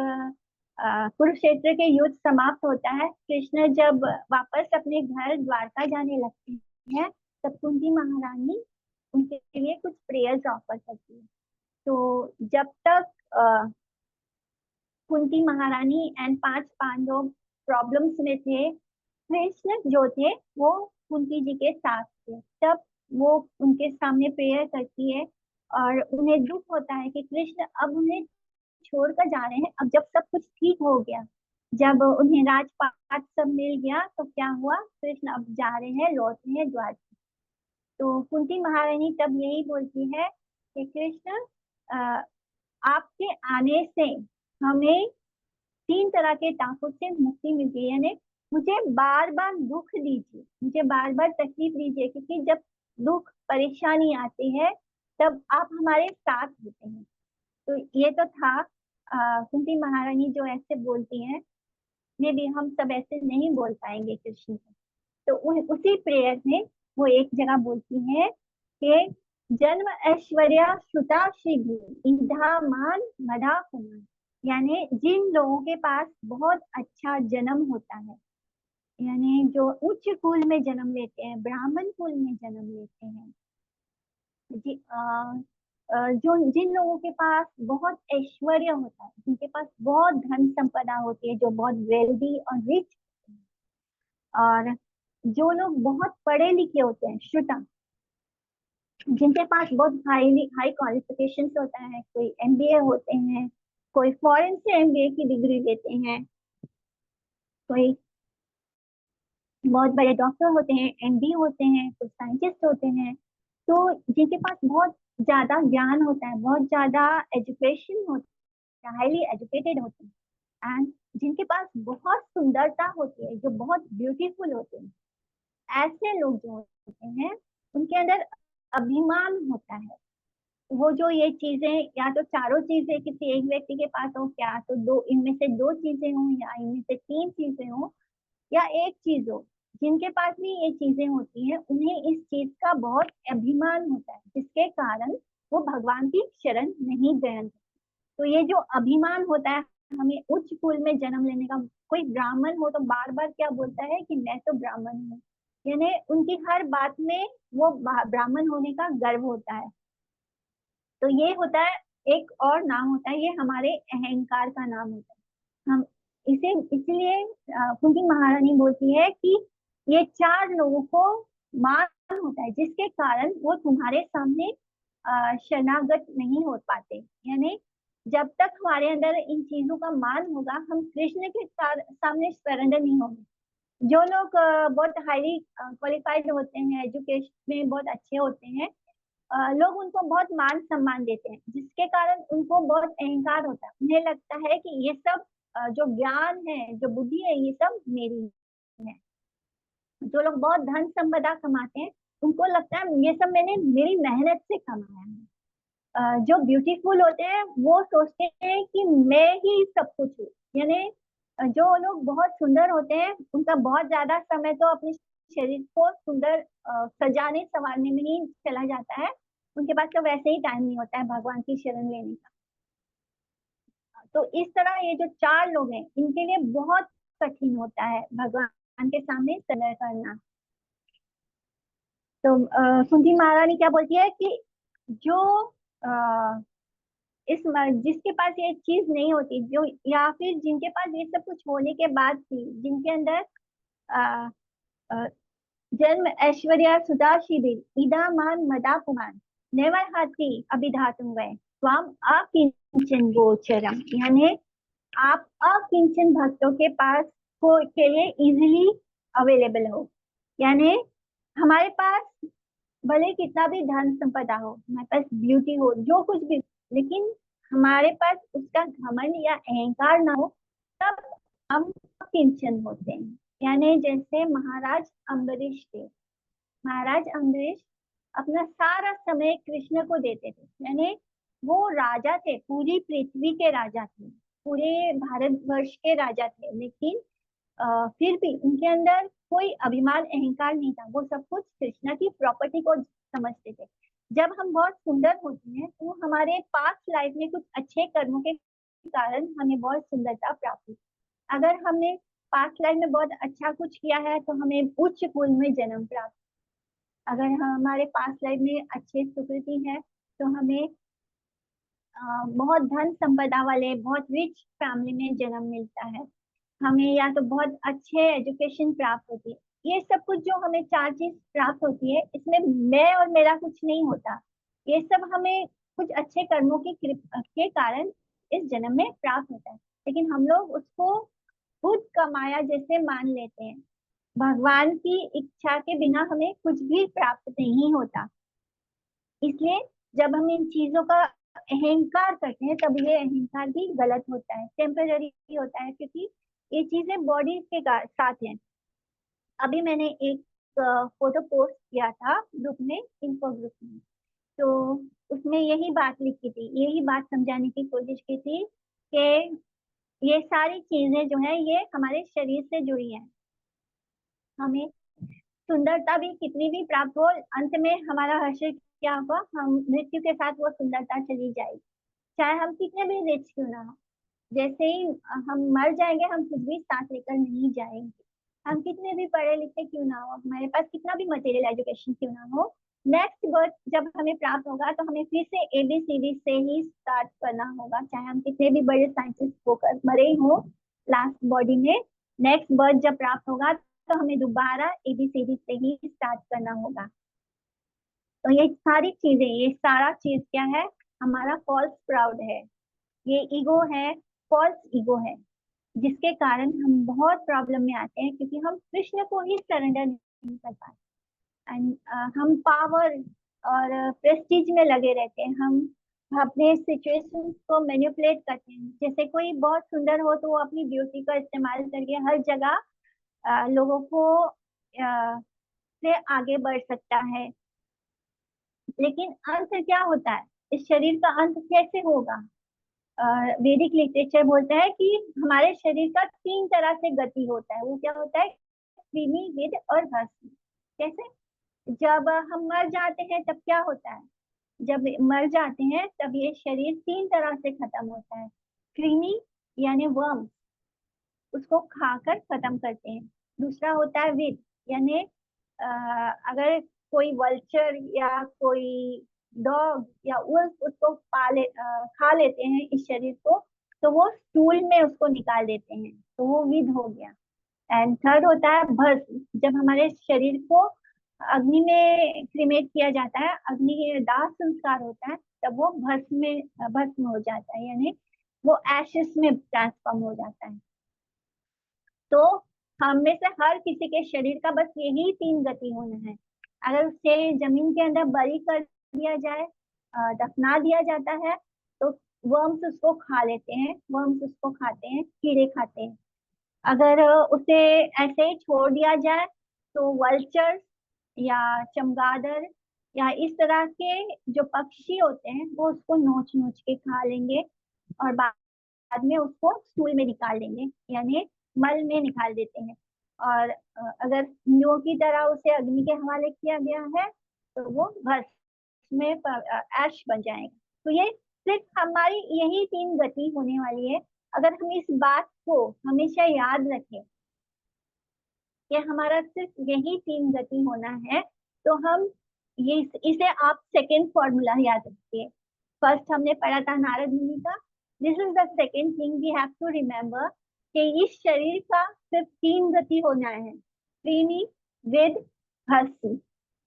कुरुक्षेत्र के युद्ध समाप्त होता है, कृष्ण जब वापस अपने घर द्वारका जाने लगते हैं, तब कुंती महारानी उनके लिए कुछ प्रेयर्स ऑफर करती है। तो जब तक कुंती महारानी एंड 5 पांडव प्रॉब्लम्स में थे, कृष्ण जो थे वो कुंती जी के साथ थे। तब वो उनके सामने प्रेयर करती है और उन्हें दुख होता है कि कृष्ण अब उन्हें छोड़कर जा रहे हैं। अब जब सब कुछ ठीक हो गया, जब उन्हें राजपाट सब मिल गया, तो क्या हुआ, कृष्ण अब जा रहे हैं, लौट रहे हैं द्वारका। तो कुंती महारानी तब यही बोलती है कि कृष्ण, अ, आपके आने से हमें 3 तरह के तापों से मुक्ति मिलती है, यानी मुझे बार बार दुख दीजिए, मुझे बार बार तकलीफ दीजिए, क्योंकि जब दुख परेशानी आती है तब आप हमारे साथ होते हैं। तो ये तो था कुंती महारानी जो ऐसे बोलती हैं। मे भी हम सब ऐसे नहीं बोल पाएंगे कृष्ण को। तो उसी प्रेयर में वो एक जगह बोलती है कि जन्म ऐश्वर्या श्रुता श्री इंधा मान मधा कुमार, यानी जिन लोगों के पास बहुत अच्छा जन्म होता है, यानी जो उच्च कुल में जन्म लेते हैं, ब्राह्मण कुल में जन्म लेते हैं, जो जिन लोगों के पास बहुत ऐश्वर्य होता है, जिनके पास बहुत धन संपदा होती है, जो बहुत वेल्दी और रिच, और जो लोग बहुत पढ़े लिखे होते हैं, श्रुता, जिनके पास बहुत हाई क्वालिफिकेशन होता है, कोई एमबीए होते हैं, कोई फॉरेन से एमबीए की डिग्री लेते हैं, कोई बहुत बड़े डॉक्टर होते हैं, एमडी होते हैं, कुछ साइंटिस्ट होते हैं। तो जिनके पास बहुत ज्यादा ज्ञान होता है, बहुत ज्यादा एजुकेशन होता है, हाईली एजुकेटेड होते हैं, एंड जिनके पास बहुत सुंदरता होती है, जो बहुत ब्यूटीफुल होते हैं, ऐसे लोग जो होते हैं उनके अंदर अभिमान होता है। वो जो ये चीजें, या तो चारों चीजें किसी एक व्यक्ति के पास हो, क्या तो दो इनमें से 2 चीजें हो, या इनमें से 3 चीजें हो, या एक चीज हो, जिनके पास भी ये चीजें होती हैं उन्हें इस चीज का बहुत अभिमान होता है, जिसके कारण वो भगवान की शरण नहीं ग्रहण करते। तो ये जो अभिमान होता है, हमें उच्च कुल में जन्म लेने का, कोई ब्राह्मण हो तो बार बार क्या बोलता है कि मैं तो ब्राह्मण हूँ, यानी उनकी हर बात में वो ब्राह्मण होने का गर्व होता है। तो ये होता है, एक और नाम होता है, ये हमारे अहंकार का नाम होता है। हम इसे इसलिए कुंती महारानी बोलती है कि ये 4 लोगों को मान होता है, जिसके कारण वो तुम्हारे सामने शरणागत नहीं हो पाते। यानी जब तक हमारे अंदर इन चीजों का मान होगा, हम कृष्ण के सामने सरेंडर नहीं होंगे। जो लोग बहुत हाईली क्वालिफाइड होते हैं, एजुकेशन में बहुत अच्छे होते हैं, लोग उनको बहुत मान सम्मान देते हैं, जिसके कारण उनको बहुत अहंकार होता है। उन्हें लगता है कि ये सब जो ज्ञान है, जो बुद्धि है, ये सब मेरी है। जो लोग बहुत धन संपदा कमाते हैं, उनको लगता है ये सब मैंने मेरी मेहनत से कमाया है। जो ब्यूटीफुल होते हैं वो सोचते हैं कि मैं ही सब कुछ हूँ। यानी जो लोग बहुत सुंदर होते हैं, उनका बहुत ज्यादा समय तो अपने शरीर को सुंदर सजाने संवारने में ही चला जाता है। उनके पास तो वैसे ही टाइम नहीं होता है भगवान की शरण लेने का। तो इस तरह ये जो 4 लोग हैं, इनके लिए बहुत कठिन होता है भगवान के सामने सरेंडर करना। तो कुंती महारानी क्या बोलती है कि जो आ, जिसके पास ये चीज नहीं होती, जो या फिर जिनके पास ये सब कुछ होने के बाद भी जिनके अंदर जन्म ऐश्वर्या सुधा शिबिर इदा मान मदा पुमान नेवर हाथी अभिधातुम वै स्वाम अकिंचन गोचरम, यानी आप अकिंचन भक्तों के पास को के लिए इजीली अवेलेबल हो। यानी हमारे पास भले कितना भी धन संपदा हो, हमारे पास ब्यूटी हो, जो कुछ भी, लेकिन हमारे पास उसका घमंड या अहंकार ना हो, तब हम किंचन होते हैं। यानी जैसे महाराज अम्बरीश थे, महाराज अम्बरीश अपना सारा समय कृष्ण को देते थे। यानी वो राजा थे, पूरी पृथ्वी के राजा थे, पूरे भारतवर्ष के राजा थे, लेकिन फिर भी उनके अंदर कोई अभिमान अहंकार नहीं था। वो सब कुछ कृष्णा की प्रॉपर्टी को समझते थे। जब हम बहुत सुंदर होते हैं तो हमारे पास्ट लाइफ में कुछ अच्छे कर्मों के कारण हमें बहुत सुंदरता प्राप्त हुई। अगर हमने पास्ट लाइफ में बहुत अच्छा कुछ किया है तो हमें उच्च कुल में जन्म प्राप्त। अगर हमारे पास्ट लाइफ में अच्छे सुकृति है तो हमें बहुत धन संपदा वाले बहुत रिच फैमिली में जन्म मिलता है। हमें या तो बहुत अच्छे एजुकेशन प्राप्त होती है। ये सब कुछ जो हमें चार चीज प्राप्त होती है, इसमें मैं और मेरा कुछ नहीं होता। ये सब हमें कुछ अच्छे कर्मों के कारण इस जन्म में प्राप्त होता है, लेकिन हम लोग उसको खुद कमाया जैसे मान लेते हैं। भगवान की इच्छा के बिना हमें कुछ भी प्राप्त नहीं होता। इसलिए जब हम इन चीजों का अहंकार करते हैं तब ये अहंकार भी गलत होता है, टेम्पररी होता है, क्योंकि ये चीजें बॉडी के साथ हैं। अभी मैंने एक फोटो पोस्ट किया था ग्रुप में, इन्फो ग्रुप में, तो उसमें यही बात लिखी थी, यही बात समझाने की कोशिश की थी कि ये सारी चीजें जो है ये हमारे शरीर से जुड़ी हैं। हमें सुंदरता भी कितनी भी प्राप्त हो, अंत में हमारा हर्षित क्या होगा, हम मृत्यु के साथ वो सुंदरता चली जाएगी, चाहे हम कितने भी रिच क्यों ना हो। जैसे ही हम मर जाएंगे हम कुछ भी साथ लेकर नहीं जाएंगे। हम कितने भी पढ़े लिखे क्यों ना हो, हमारे पास कितना भी मटेरियल एजुकेशन क्यों ना हो, नेक्स्ट बर्थ जब हमें प्राप्त होगा तो हमें फिर से ABCD से ही स्टार्ट करना होगा, चाहे हम कितने भी बड़े साइंटिस्ट होकर मरे हो लास्ट बॉडी में। नेक्स्ट बर्थ जब प्राप्त होगा तो हमें दोबारा ABCD से ही स्टार्ट करना होगा। तो ये सारी चीजें, ये सारा चीज क्या है, हमारा फॉल्स प्राउड है, ये ईगो है, फॉल्स ईगो है, जिसके कारण हम बहुत प्रॉब्लम में आते हैं, क्योंकि हम कृष्ण को ही सरेंडर नहीं कर पाते। एंड हम पावर और प्रेस्टीज में लगे रहते हैं। हम अपने सिचुएशंस को मैनिपुलेट करते हैं। जैसे कोई बहुत सुंदर हो तो वो अपनी ब्यूटी का इस्तेमाल करके हर जगह लोगों को से आगे बढ़ सकता है, लेकिन अंत क्या होता है, इस शरीर का अंत कैसे होगा। वैदिक लिटरेचर बोलता है कि हमारे शरीर का 3 तरह से गति होता है। वो क्या होता है, कृमि, विद और भस्म। कैसे, जब हम मर जाते हैं तब क्या होता है, जब मर जाते हैं तब ये शरीर 3 तरह से खत्म होता है। कृमि यानी वर्म, उसको खाकर खत्म करते हैं। दूसरा होता है विद, यानी अगर कोई वल्चर या कोई डॉग या उल्फ उसको खा लेते हैं इस शरीर को, तो वो स्टूल में उसको निकाल देते हैं, तो वो विद हो गया। एंड थर्ड होता है भस्म, जब हमारे शरीर को अग्नि में क्रिमेट किया जाता है, अग्नि दाह संस्कार होता है, तब वो भस्म हो जाता है, यानी वो एशेस में ट्रांसफॉर्म हो जाता है। तो हम में से हर किसी के शरीर का बस यही 3 गति होना है। अगर उसे जमीन के अंदर बरी कर दिया जाए, दफना दिया जाता है, तो वर्म्स उसको खा लेते हैं, वर्म्स उसको खाते हैं, कीड़े खाते हैं। अगर उसे ऐसे ही छोड़ दिया जाए तो वल्चर या चमगादड़ या इस तरह के जो पक्षी होते हैं वो उसको नोच नोच के खा लेंगे और बाद में उसको स्टूल में निकाल देंगे, यानी मल में निकाल देते हैं। और अगर हिंदुओं की तरह उसे अग्नि के हवाले किया गया है तो वो भस्म में ऐश बन जाएगा। तो ये सिर्फ हमारी यही 3 गति होने वाली है। अगर हम इस बात को हमेशा याद रखें कि हमारा सिर्फ यही 3 गति होना है, तो हम ये इसे आप सेकेंड फॉर्मूला याद रखिए। फर्स्ट हमने पढ़ा था नारद मुनि का, this is the second thing we have to remember कि इस शरीर का सिर्फ 3 गति होना है, कृमि, विद हंसी,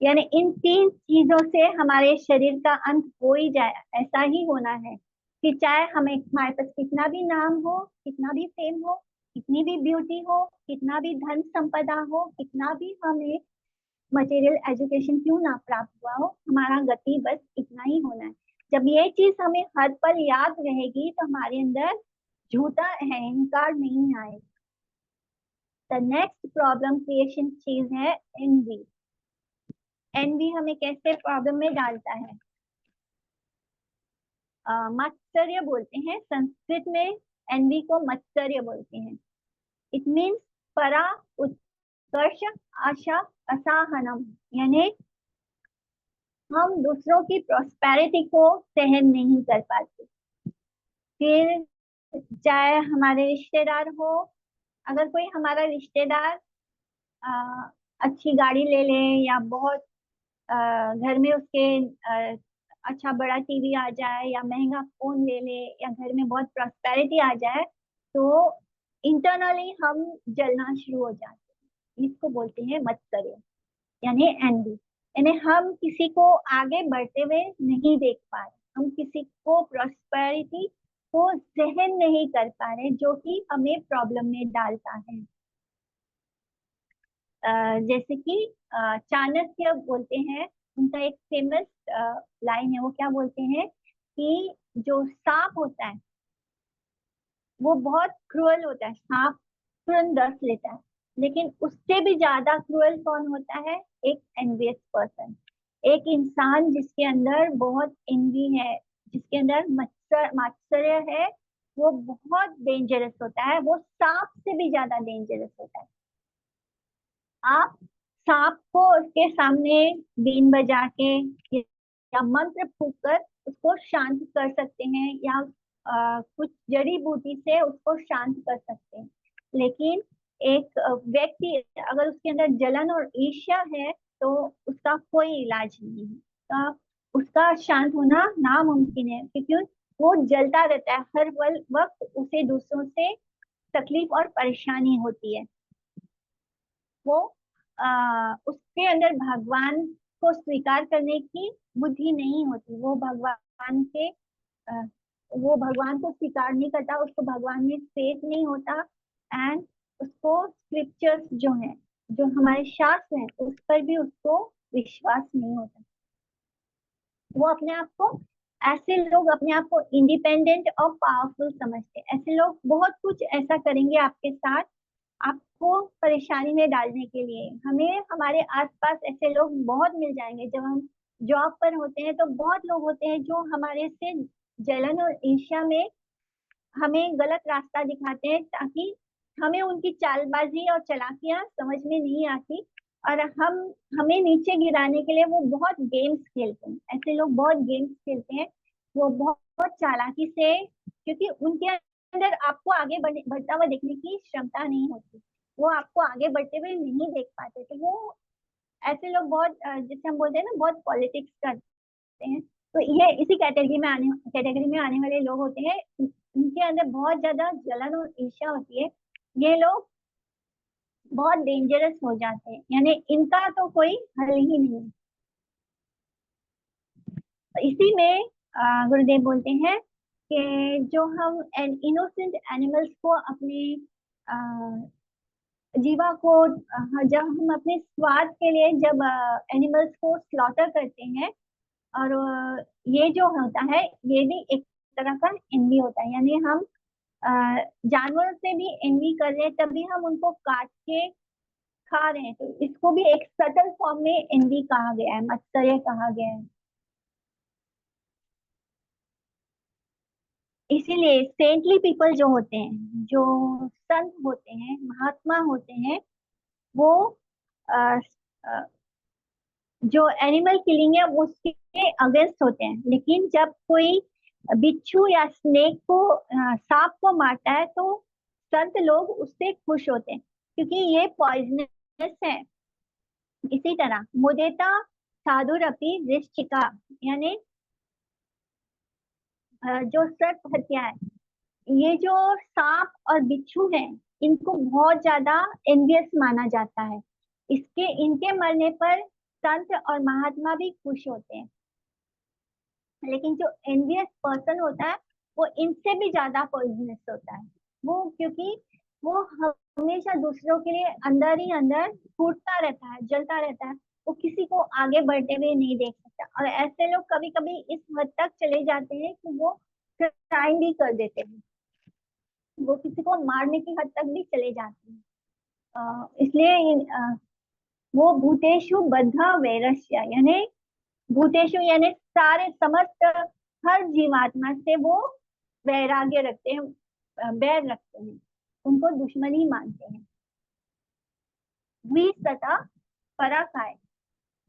यानी इन तीन चीजों से हमारे शरीर का अंत हो ही जाए, ऐसा ही होना है कि चाहे हमें हमारे पास कितना भी नाम हो, कितना भी फेम हो, कितनी भी ब्यूटी हो, कितना भी धन संपदा हो, कितना भी हमें मटेरियल एजुकेशन क्यों ना प्राप्त हुआ हो, हमारा गति बस इतना ही होना है। जब ये चीज हमें हर पल याद रहेगी तो हमारे अंदर झूठा अहंकार नहीं आएगा। द नेक्स्ट प्रॉब्लम क्रिएशन चीज है एनवी। एनवी हमें कैसे प्रॉब्लम में डालता है? मत्सर्य बोलते हैं संस्कृत में, एनवी को मत्सर्य बोलते हैं। इट मीन्स परा उत्कर्ष आशा असहनम, यानी हम दूसरों की प्रॉस्पेरिटी को सहन नहीं कर पाते। फिर चाहे हमारे रिश्तेदार हो, अगर कोई हमारा रिश्तेदार अच्छी गाड़ी ले ले या बहुत घर में उसके अच्छा बड़ा टीवी आ जाए या महंगा फोन ले ले या घर में बहुत प्रॉस्पेरिटी आ जाए, तो इंटरनली हम जलना शुरू हो जाते हैं। इसको बोलते हैं मत्सर्य, यानी एनवी। यानी हम किसी को आगे बढ़ते हुए नहीं देख पा रहे, हम किसी को प्रॉस्पेरिटी को सहन नहीं कर पा रहे, जो कि हमें प्रॉब्लम में डालता है। जैसे कि चाणक्य बोलते हैं, उनका एक फेमस लाइन है, वो क्या बोलते हैं कि जो सांप होता है वो बहुत क्रूअल होता है, सांप तुरंत डस लेता है, लेकिन उससे भी ज्यादा क्रूअल कौन होता है? एक एनवियस पर्सन, एक इंसान जिसके अंदर बहुत एनवी है, जिसके अंदर मात्सर्य है, वो बहुत डेंजरस होता है, वो सांप से भी ज्यादा डेंजरस होता है। आप सांप को उसके सामने बीन बजा के या मंत्र फूक कर उसको शांत कर सकते हैं, या कुछ जड़ी बूटी से उसको शांत कर सकते हैं, लेकिन एक व्यक्ति अगर उसके अंदर जलन और ईर्ष्या है तो उसका कोई इलाज नहीं है, तो उसका शांत होना नामुमकिन है, क्योंकि वो जलता रहता है, हर वक्त उसे दूसरों से तकलीफ और परेशानी होती है। वो उसके अंदर भगवान को स्वीकार करने की बुद्धि नहीं होती, वो भगवान के आ, वो भगवान को स्वीकार नहीं करता, उसको भगवान में फेथ नहीं होता, एंड उसको स्क्रिप्चर्स जो है, जो हमारे शास्त्र हैं, उस पर भी उसको विश्वास नहीं होता। वो अपने आप को, ऐसे लोग अपने आप को इंडिपेंडेंट और पावरफुल समझते हैं। ऐसे लोग बहुत कुछ ऐसा करेंगे आपके साथ, आपको परेशानी में डालने के लिए। हमें हमारे आसपास ऐसे लोग बहुत मिल जाएंगे। जब हम जॉब पर होते हैं तो बहुत लोग होते हैं जो हमारे से जलन और ईर्ष्या में हमें गलत रास्ता दिखाते हैं, ताकि हमें उनकी चालबाजी और चालाकियां समझ में नहीं आती, और हमें नीचे गिराने के लिए वो बहुत गेम्स खेलते हैं। ऐसे लोग बहुत गेम्स खेलते हैं, वो बहुत चालाकी से, क्योंकि उनके अंदर आपको आगे बढ़ता हुआ देखने की क्षमता नहीं होती, वो आपको आगे बढ़ते हुए नहीं देख पाते, तो वो ऐसे लोग बहुत जैसे हम बोलते हैं ना, बहुत पॉलिटिक्स करते हैं, तो ये इसी कैटेगरी में आने वाले लोग होते हैं। उनके अंदर बहुत ज्यादा जलन और ईर्ष्या होती है, ये लोग बहुत डेंजरस हो जाते हैं, यानी इनका तो कोई हल ही नहीं है। इसी में गुरुदेव बोलते हैं कि जो हम इनोसेंट एनिमल्स को अपने जीवा को जब हम अपने स्वाद के लिए जब एनिमल्स को स्लॉटर करते हैं, और ये जो होता है ये भी एक तरह का एनवी होता है, यानी हम जानवरों से भी एनवी कर रहे हैं, तभी हम उनको काट के खा रहे हैं, तो इसको भी एक सटल फॉर्म में एनवी कहा गया है, मत्सर्य कहा गया है। इसीलिए सेंटली पीपल जो होते हैं, जो संत होते हैं, महात्मा होते हैं, वो अ, अ, जो एनिमल किलिंग है उसके अगेंस्ट होते हैं, लेकिन जब कोई बिच्छू या स्नेक को सांप को मारता है तो संत लोग उससे खुश होते हैं, क्योंकि ये पॉइजनस है। इसी तरह मुदेता साधुरपि वृश्चिका, यानी जो सर्प हत्या है, ये जो सांप और बिच्छू हैं, इनको बहुत ज्यादा एनवियस माना जाता है, इनके मरने पर संत और महात्मा भी खुश होते हैं, लेकिन जो एनवियस पर्सन होता है वो इनसे भी ज्यादा पॉइजनस होता है। वो क्योंकि वो हमेशा दूसरों के लिए अंदर ही अंदर फूटता रहता है, जलता रहता है, वो किसी को आगे बढ़ते हुए नहीं देख सकता। और ऐसे लोग कभी कभी इस हद तक चले जाते हैं कि वो क्राइम भी कर देते हैं, वो किसी को मारने की हद तक भी चले जाते हैं। इसलिए वो भूतेषु बद्धा वैरस्य, यानी भूतेषु यानी सारे समस्त हर जीवात्मा से वो वैराग्य रखते हैं, बैर रखते हैं, उनको दुश्मनी मानते हैं। द्विसता पराकाय,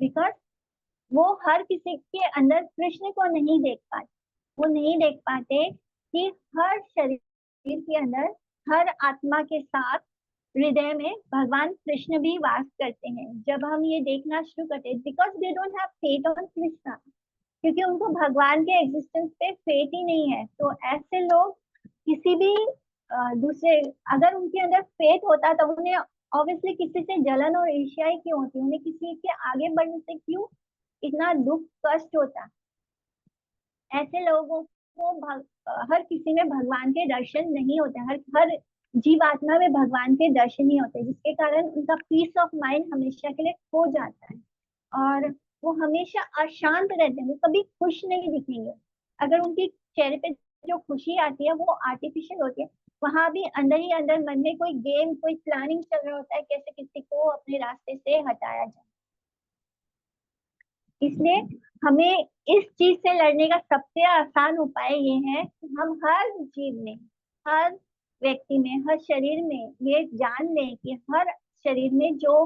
बिकॉज वो हर किसी के अंदर कृष्ण को नहीं देख पाते। वो नहीं देख पाते कि हर शरीर के अंदर, हर आत्मा के साथ हृदय में भगवान कृष्ण भी वास करते हैं। जब हम ये देखना शुरू करते हैं, because they don't have faith on Krishna, क्योंकि उनको भगवान के एग्जिस्टेंस पे फेथ ही नहीं है। तो ऐसे लोग किसी भी दूसरे, अगर उनके अंदर फेथ होता तो उन्हें ऑब्वियसली किसी से जलन और ईर्ष्या ही क्यों होती, उन्हें किसी के आगे बढ़ने से क्यों इतना दुख कष्ट होता। ऐसे लोगों को हर किसी में भगवान के दर्शन नहीं होते, हर जीवात्मा में भगवान के दर्शन नहीं होते, जिसके कारण उनका पीस ऑफ माइंड हमेशा के लिए खो जाता है और वो हमेशा अशांत रहते हैं। वो कभी खुश नहीं दिखेंगे। अगर उनके चेहरे पे जो खुशी आती है वो आर्टिफिशियल होती है, वहां भी अंदर ही अंदर मन में कोई गेम, कोई प्लानिंग चल रहा होता है, कैसे किसी को अपने रास्ते से हटाया जाए। इसलिए हमें इस चीज से लड़ने का सबसे आसान उपाय ये है कि हम हर जीव में, हर व्यक्ति में, हर शरीर में ये जान लें कि हर शरीर में जो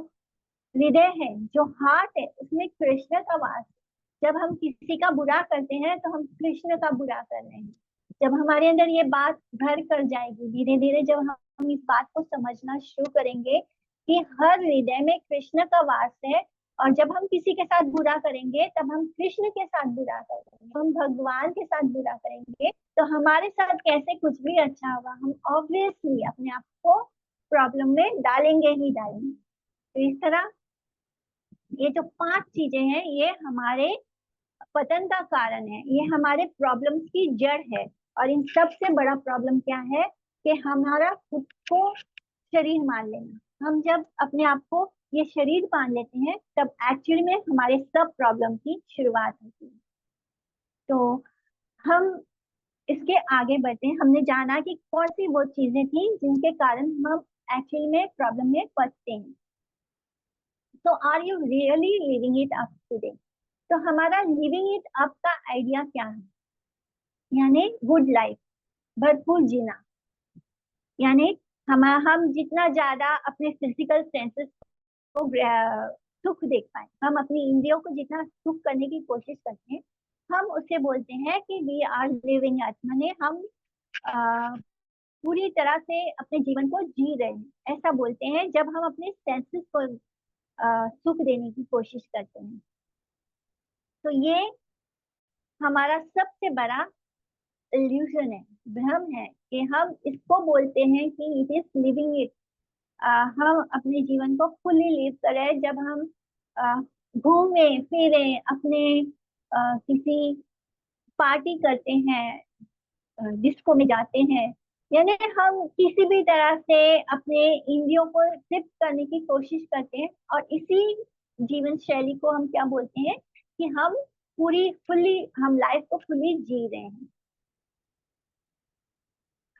हृदय है, जो हार्ट है, उसमें कृष्ण का वास है। जब हम किसी का बुरा करते हैं तो हम कृष्ण का बुरा कर रहे हैं। जब हमारे अंदर ये बात घर कर जाएगी, धीरे धीरे जब हम इस बात को समझना शुरू करेंगे कि हर हृदय में कृष्ण का वास है, और जब हम किसी के साथ बुरा करेंगे तब हम कृष्ण के साथ बुरा करेंगे, हम भगवान के साथ बुरा करेंगे, तो हमारे साथ कैसे कुछ भी अच्छा होगा। हम ऑब्वियसली अपने आप को प्रॉब्लम में डालेंगे ही डालेंगे। तो इस तरह ये जो 5 चीजें हैं ये हमारे पतन का कारण है, ये हमारे प्रॉब्लम्स की जड़ है। और इन सबसे बड़ा प्रॉब्लम क्या है कि हमारा खुद को शरीर मान लेना। हम जब अपने आप को ये शरीर मान लेते हैं तब एक्चुअली में हमारे सब प्रॉब्लम की शुरुआत होती है। तो हम इसके आगे बढ़ते हैं। हमने जाना कि कौन सी वो चीजें थी जिनके कारण हम एक्चुअली में प्रॉब्लम में फंसते हैं। तो are you really living it up today? तो हमारा लिविंग इट अप का आइडिया क्या है? यानी गुड लाइफ, भरपूर जीना। यानी हम जितना ज्यादा अपने फिजिकल सेंसेस को सुख देख पाए, हम अपनी इंद्रियों को जितना सुख करने की कोशिश करते हैं, हम उसे बोलते हैं कि वी आर लिविंग इट, माने हम पूरी तरह से अपने जीवन को जी रहे हैं। ऐसा बोलते हैं जब हम अपने सेंसेस को सुख देने की कोशिश करते हैं। तो ये हमारा सबसे बड़ा इल्यूजन है, भ्रम है कि हम इसको बोलते हैं कि इट इज लिविंग इट। हम अपने जीवन को फुली लिव करें जब हम घूमे फिरे, अपने किसी पार्टी करते हैं, डिस्को में जाते हैं, यानी हम किसी भी तरह से अपने इंद्रियों को तृप्त करने की कोशिश करते हैं। और इसी जीवन शैली को हम क्या बोलते हैं कि हम लाइफ को फुली जी रहे हैं।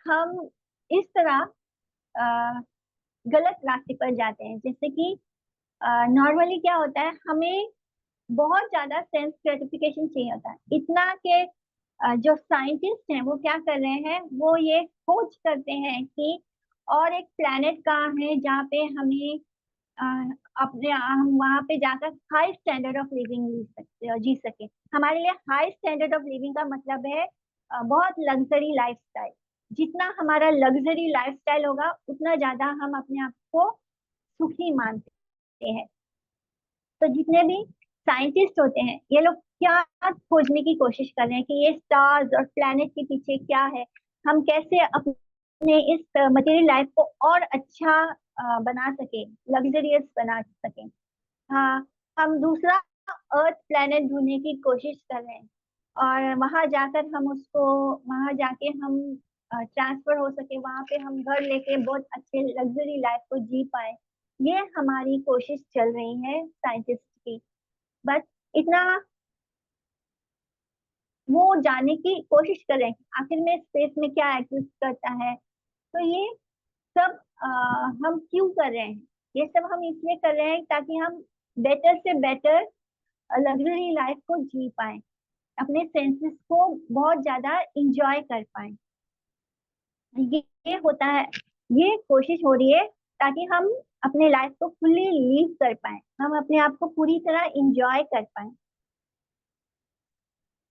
हम इस तरह गलत रास्ते पर जाते हैं। जैसे कि नॉर्मली क्या होता है, हमें बहुत ज्यादा सेंस ग्रेटिफिकेशन चाहिए होता है, इतना के जो साइंटिस्ट हैं वो क्या कर रहे हैं, वो ये खोज करते हैं कि और एक प्लेनेट कहाँ है जहाँ पे हमें हम वहां पे जाकर हाई स्टैंडर्ड ऑफ लिविंग जी सके। हमारे लिए हाई स्टैंडर्ड ऑफ लिविंग का मतलब है बहुत लग्जरी लाइफस्टाइल। जितना हमारा लग्जरी लाइफस्टाइल होगा उतना ज्यादा हम अपने आप को सुखी मानते हैं। तो जितने भी साइंटिस्ट होते हैं ये लोग क्या खोजने की कोशिश कर रहे हैं कि ये स्टार्स और प्लैनेट के पीछे क्या है, हम कैसे अपने इस मटेरियल लाइफ को और अच्छा बना सके, लग्जरियस बना सके। हाँ, हम दूसरा अर्थ प्लेनेट ढूंढने की कोशिश कर रहे हैं और वहां जाकर हम उसको, वहां जाके हम ट्रांसफर हो सके, वहां पे हम घर लेके बहुत अच्छे लग्जरी लाइफ को जी पाए। ये हमारी कोशिश चल रही है साइंटिस्ट की। बस इतना वो जानने की कोशिश कर रहे हैं कि आखिर में स्पेस में क्या एग्जिस्ट करता है। तो ये सब हम क्यों कर रहे हैं? ये सब हम इसलिए कर रहे हैं ताकि हम बेटर से बेटर लग्जरी लाइफ को जी पाए, अपने सेंसेस को बहुत ज्यादा इंजॉय कर पाए। ये होता है, ये कोशिश हो रही है ताकि हम अपने लाइफ को फुल्ली लीव कर पाए, हम अपने आप को पूरी तरह इंजॉय कर पाए।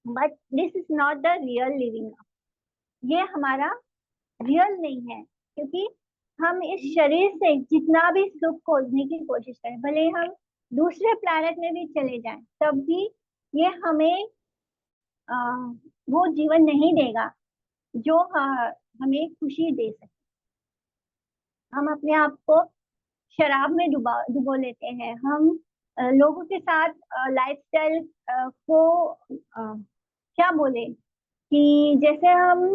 But this is not the real living. ये हमारा रियल नहीं है, क्योंकि हम इस शरीर से जितना भी सुख खोजने की कोशिश करें, भले हम दूसरे प्लैनेट में भी चले जाएं, तब भी ये हमें आ, वो जीवन नहीं देगा जो हमें खुशी दे सके। हम अपने आप को शराब में डुबो लेते हैं, हम लोगों के साथ लाइफस्टाइल को क्या बोले कि जैसे हम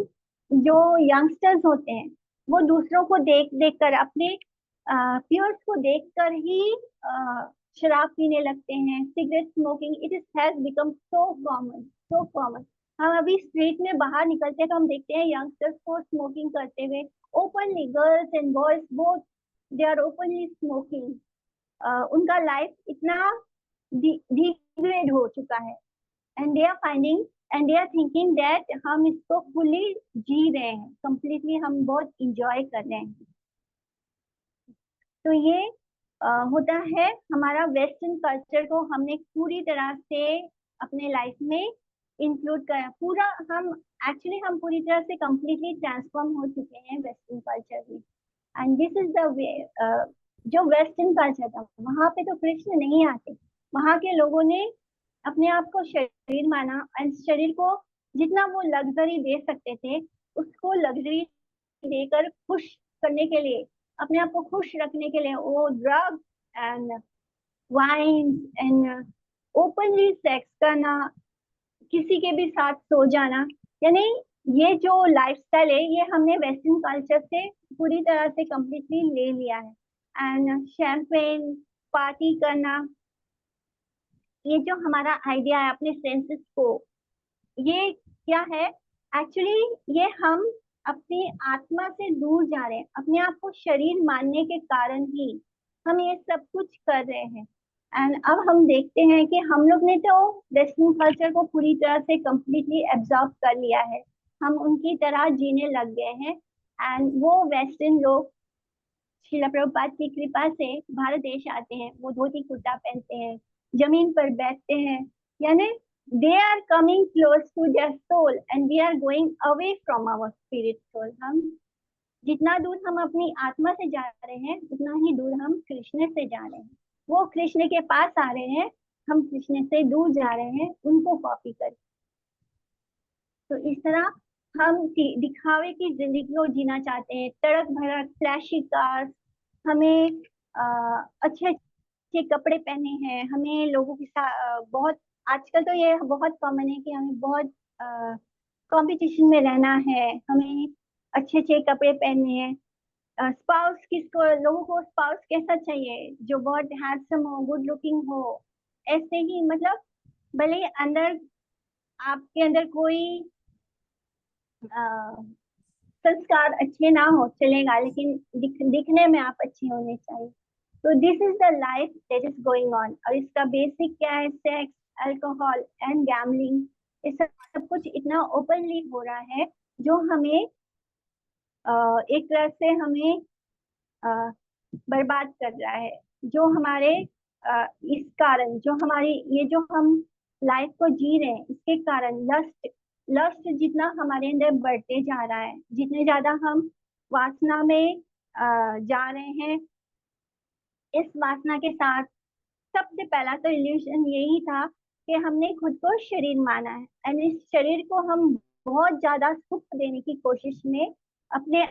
जो यंगस्टर्स होते हैं वो दूसरों को देख देख कर, अपने पीयर्स को देख कर ही शराब पीने लगते हैं। Cigarette smoking, it is has become so common, so common. हम अभी स्ट्रीट में बाहर निकलते हैं तो हम देखते हैं यंगस्टर्स को स्मोकिंग करते हुए openly, girls and boys both, they are openly smoking. उनका लाइफ इतना डिग्रेड हो चुका है and they are finding and they are thinking that हम इसको फुली जी रहे हैं, कंप्लीटली हम बहुत इंजॉय कर रहे हैं। तो ये होता है हमारा वेस्टर्न कल्चर को हमने पूरी तरह से अपने लाइफ में इंक्लूड करा पूरा। हम एक्चुअली हम पूरी तरह से कंप्लीटली ट्रांसफॉर्म हो चुके हैं वेस्टर्न कल्चर में। And this is the way. जो वेस्टर्न कल्चर था वहां पे तो कृष्ण नहीं आते, वहां के लोगों ने अपने आप को शरीर माना एंड शरीर को जितना वो लग्जरी दे सकते थे उसको लग्जरी देकर खुश करने के लिए, अपने आप को खुश रखने के लिए वो drug and wine and openly sex करना, किसी के भी साथ सो जाना, यानी ये जो लाइफस्टाइल है ये हमने वेस्टर्न कल्चर से पूरी तरह से कंप्लीटली ले लिया है। एंड शैंपेन पार्टी करना, ये जो हमारा आइडिया है अपने सेंसेस को, ये क्या है एक्चुअली? ये हम अपनी आत्मा से दूर जा रहे हैं, अपने आप को शरीर मानने के कारण ही हम ये सब कुछ कर रहे हैं। एंड अब हम देखते हैं कि हम लोग ने तो वेस्टर्न कल्चर को पूरी तरह से कंप्लीटली एब्जॉर्ब कर लिया है, हम उनकी तरह जीने लग गए हैं। एंड वो वेस्टर्न लोग श्रील प्रभुपाद की कृपा से भारत देश आते हैं, वो धोती कुर्ता पहनते हैं, जमीन पर बैठते हैं, यानी they are coming close to their soul and we are going away from our spirit soul। हम जितना दूर हम अपनी आत्मा से जा रहे हैं उतना ही दूर हम कृष्ण से जा रहे हैं। वो कृष्ण के पास आ रहे हैं, हम कृष्ण से दूर जा रहे हैं उनको कॉपी कर। तो इस तरह हम दिखावे की जिंदगी को जीना चाहते हैं, तड़क भड़क फ्लैशी कार्स, हमें अच्छे अच्छे कपड़े पहने हैं, हमें लोगों के साथ बहुत, आजकल तो ये बहुत कॉमन है कि हमें बहुत कंपटीशन में रहना है, हमें अच्छे अच्छे कपड़े पहनने हैं। स्पाउस किसको, लोगों को स्पाउस कैसा चाहिए? जो बहुत हैंडसम हो, गुड लुकिंग हो, ऐसे ही मतलब भले अंदर आपके अंदर कोई संस्कार अच्छे ना हो चलेगा, लेकिन दिखने में आप अच्छे होने चाहिए। तो this is the life that is going on. और इसका बेसिक क्या है? सेक्स, अल्कोहल एंड गैम्बलिंग, ये सब कुछ इतना ओपनली हो रहा है जो हमें एक तरह से हमें बर्बाद कर रहा है। जो हमारे इस कारण, जो हमारी ये जो हम लाइफ को जी रहे हैं इसके कारण लस्ट, लस्ट जितना हमारे अंदर बढ़ते जा रहा है, जितने ज्यादा हम वासना में जा रहे हैं, इस वासना के साथ सबसे पहला तो इल्यूशन यही था कि हमने खुद को शरीर माना है एंड इस शरीर को हम बहुत ज्यादा सुख देने की कोशिश में अपने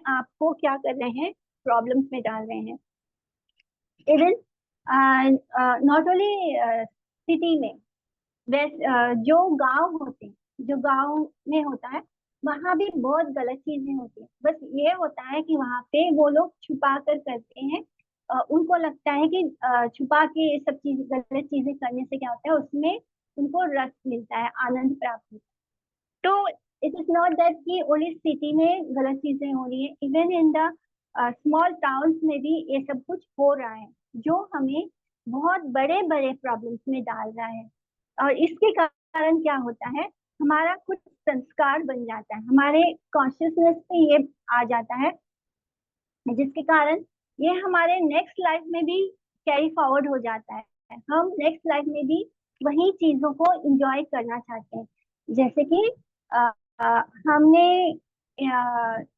आप को क्या कर रहे हैं, प्रॉब्लम्स में डाल रहे हैं। इवन नॉट ओनली सिटी में, जो गांव होते हैं, जो गांव में होता है वहां भी बहुत गलत चीजें होती है। बस ये होता है कि वहां पे वो लोग छुपा कर करते हैं। उनको लगता है कि छुपा के ये सब चीज, गलत चीजें करने से क्या होता है, उसमें उनको रस मिलता है, आनंद प्राप्त होता है। तो इट इज नॉट दैट कि ओनली सिटी में गलत चीजें हो रही है, even in the small towns में भी ये सब कुछ हो रहा है, जो हमें बहुत बड़े बड़े प्रॉब्लम्स में डाल रहा है। और इसके कारण क्या होता है, हमारा कुछ संस्कार बन जाता है, हमारे कॉन्शियसनेस पे ये आ जाता है, जिसके कारण ये हमारे नेक्स्ट लाइफ में भी कैरी फॉरवर्ड हो जाता है। हम नेक्स्ट लाइफ में भी वही चीजों को एंजॉय करना चाहते हैं। जैसे कि अ, हमने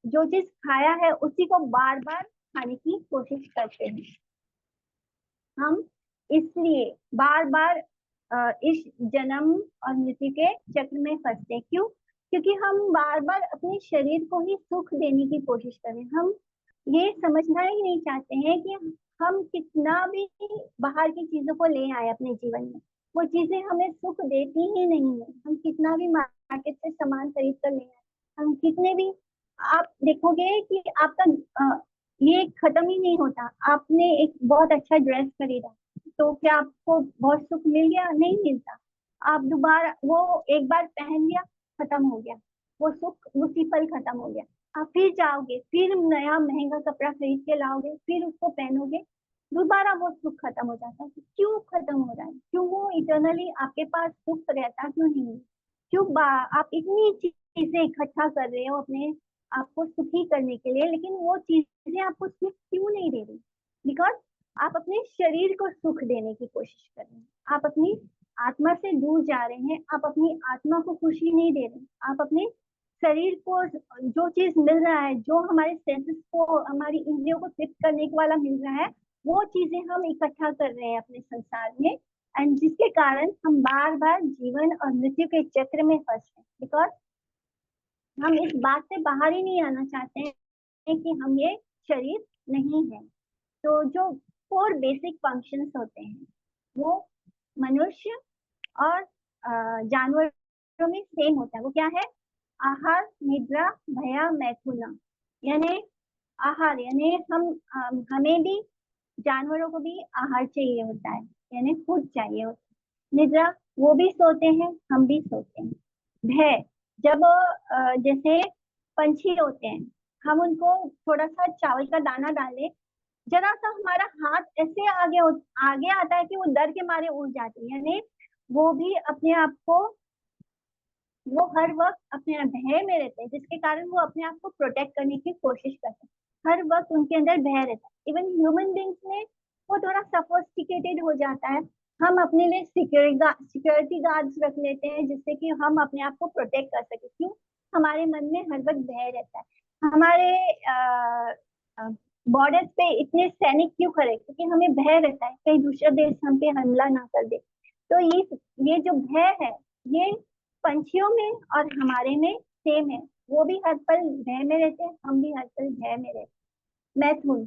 जो चीज खाया है उसी को बार बार खाने की कोशिश करते हैं। हम इसलिए बार बार इस जन्म और मृत्यु के चक्र में फंसते हैं। क्यों? क्योंकि हम बार बार अपने शरीर को ही सुख देने की कोशिश कर रहे हैं। हम ये समझना ही नहीं चाहते हैं कि हम कितना भी बाहर की चीजों को ले आए अपने जीवन में, वो चीजें हमें सुख देती ही नहीं है। हम कितना भी मार्केट से सामान खरीद कर ले आए, हम कितने भी, आप देखोगे कि आपका ये खत्म ही नहीं होता। आपने एक बहुत अच्छा ड्रेस खरीदा तो क्या आपको बहुत सुख मिल गया? नहीं मिलता। आप दोबारा वो एक बार पहन लिया, खत्म हो गया वो सुख, उसी पल खत्म हो गया। आप फिर जाओगे, फिर नया महंगा कपड़ा खरीद के लाओगे, फिर उसको पहनोगे, दोबारा वो सुख खत्म हो जाता है। क्यों खत्म हो रहा है? क्यों वो इटर्नली आपके पास सुख रहता क्यों नहीं है? क्यों आप इतनी चीजें इकट्ठा कर रहे हो अपने आपको सुखी करने के लिए, लेकिन वो चीजें आपको सुख क्यों नहीं दे रही? बिकॉज आप अपने शरीर को सुख देने की कोशिश कर रहे हैं, आप अपनी आत्मा से दूर जा रहे हैं, आप अपनी आत्मा को खुशी नहीं दे रहे, आप अपने शरीर को जो चीज मिल रहा है, जो हमारे सेंसेस को, हमारी इंद्रियों को तृप्त करने वाला मिल रहा है, वो चीजें हम इकट्ठा कर रहे हैं अपने संसार में, एंड जिसके कारण हम बार बार जीवन और मृत्यु के चक्र में फंस रहे हैं। बिकॉज हम इस बात से बाहर ही नहीं आना चाहते हैं कि हम ये शरीर नहीं है। तो जो 4 बेसिक फंक्शंस होते हैं वो मनुष्य और जानवरों में सेम होता है। वो क्या है? आहार, निद्रा, भया, मैथुना। यानी आहार यानी हमें भी, जानवरों को भी आहार चाहिए होता है, यानी फूड चाहिए होता है। निद्रा, वो भी सोते हैं, हम भी सोते हैं। भय, जब जैसे पंछी होते हैं, हम उनको थोड़ा सा चावल का दाना डालें, जरा सा हमारा हाथ ऐसे आगे आगे आता है कि वो डर के मारे उड़ जाते हैं। यानी वो भी अपने आप को, वो हर वक्त अपने भय में रहते हैं, जिसके कारण वो अपने आप को प्रोटेक्ट करने की कोशिश करते हैं। हर वक्त उनके अंदर भय रहता है। इवन ह्यूमन बींग्स में वो थोड़ा सफोस्टिकेटेड हो जाता है। हम अपने लिए सिक्योरिटी गार्ड्स रख लेते हैं, जिससे कि हम अपने आप को प्रोटेक्ट कर सके। क्यों? हमारे मन में हर वक्त भय रहता है। हमारे बॉर्डर्स पे इतने सैनिक क्यों खड़े? क्योंकि हमें भय रहता है कहीं दूसरा देश हम पे हमला ना कर दे। तो ये जो भय है, ये पंछियों में और हमारे में सेम है। वो भी हर पल भय में रहते हैं, हम भी हर पल भय में रहते हैं। मैथुन,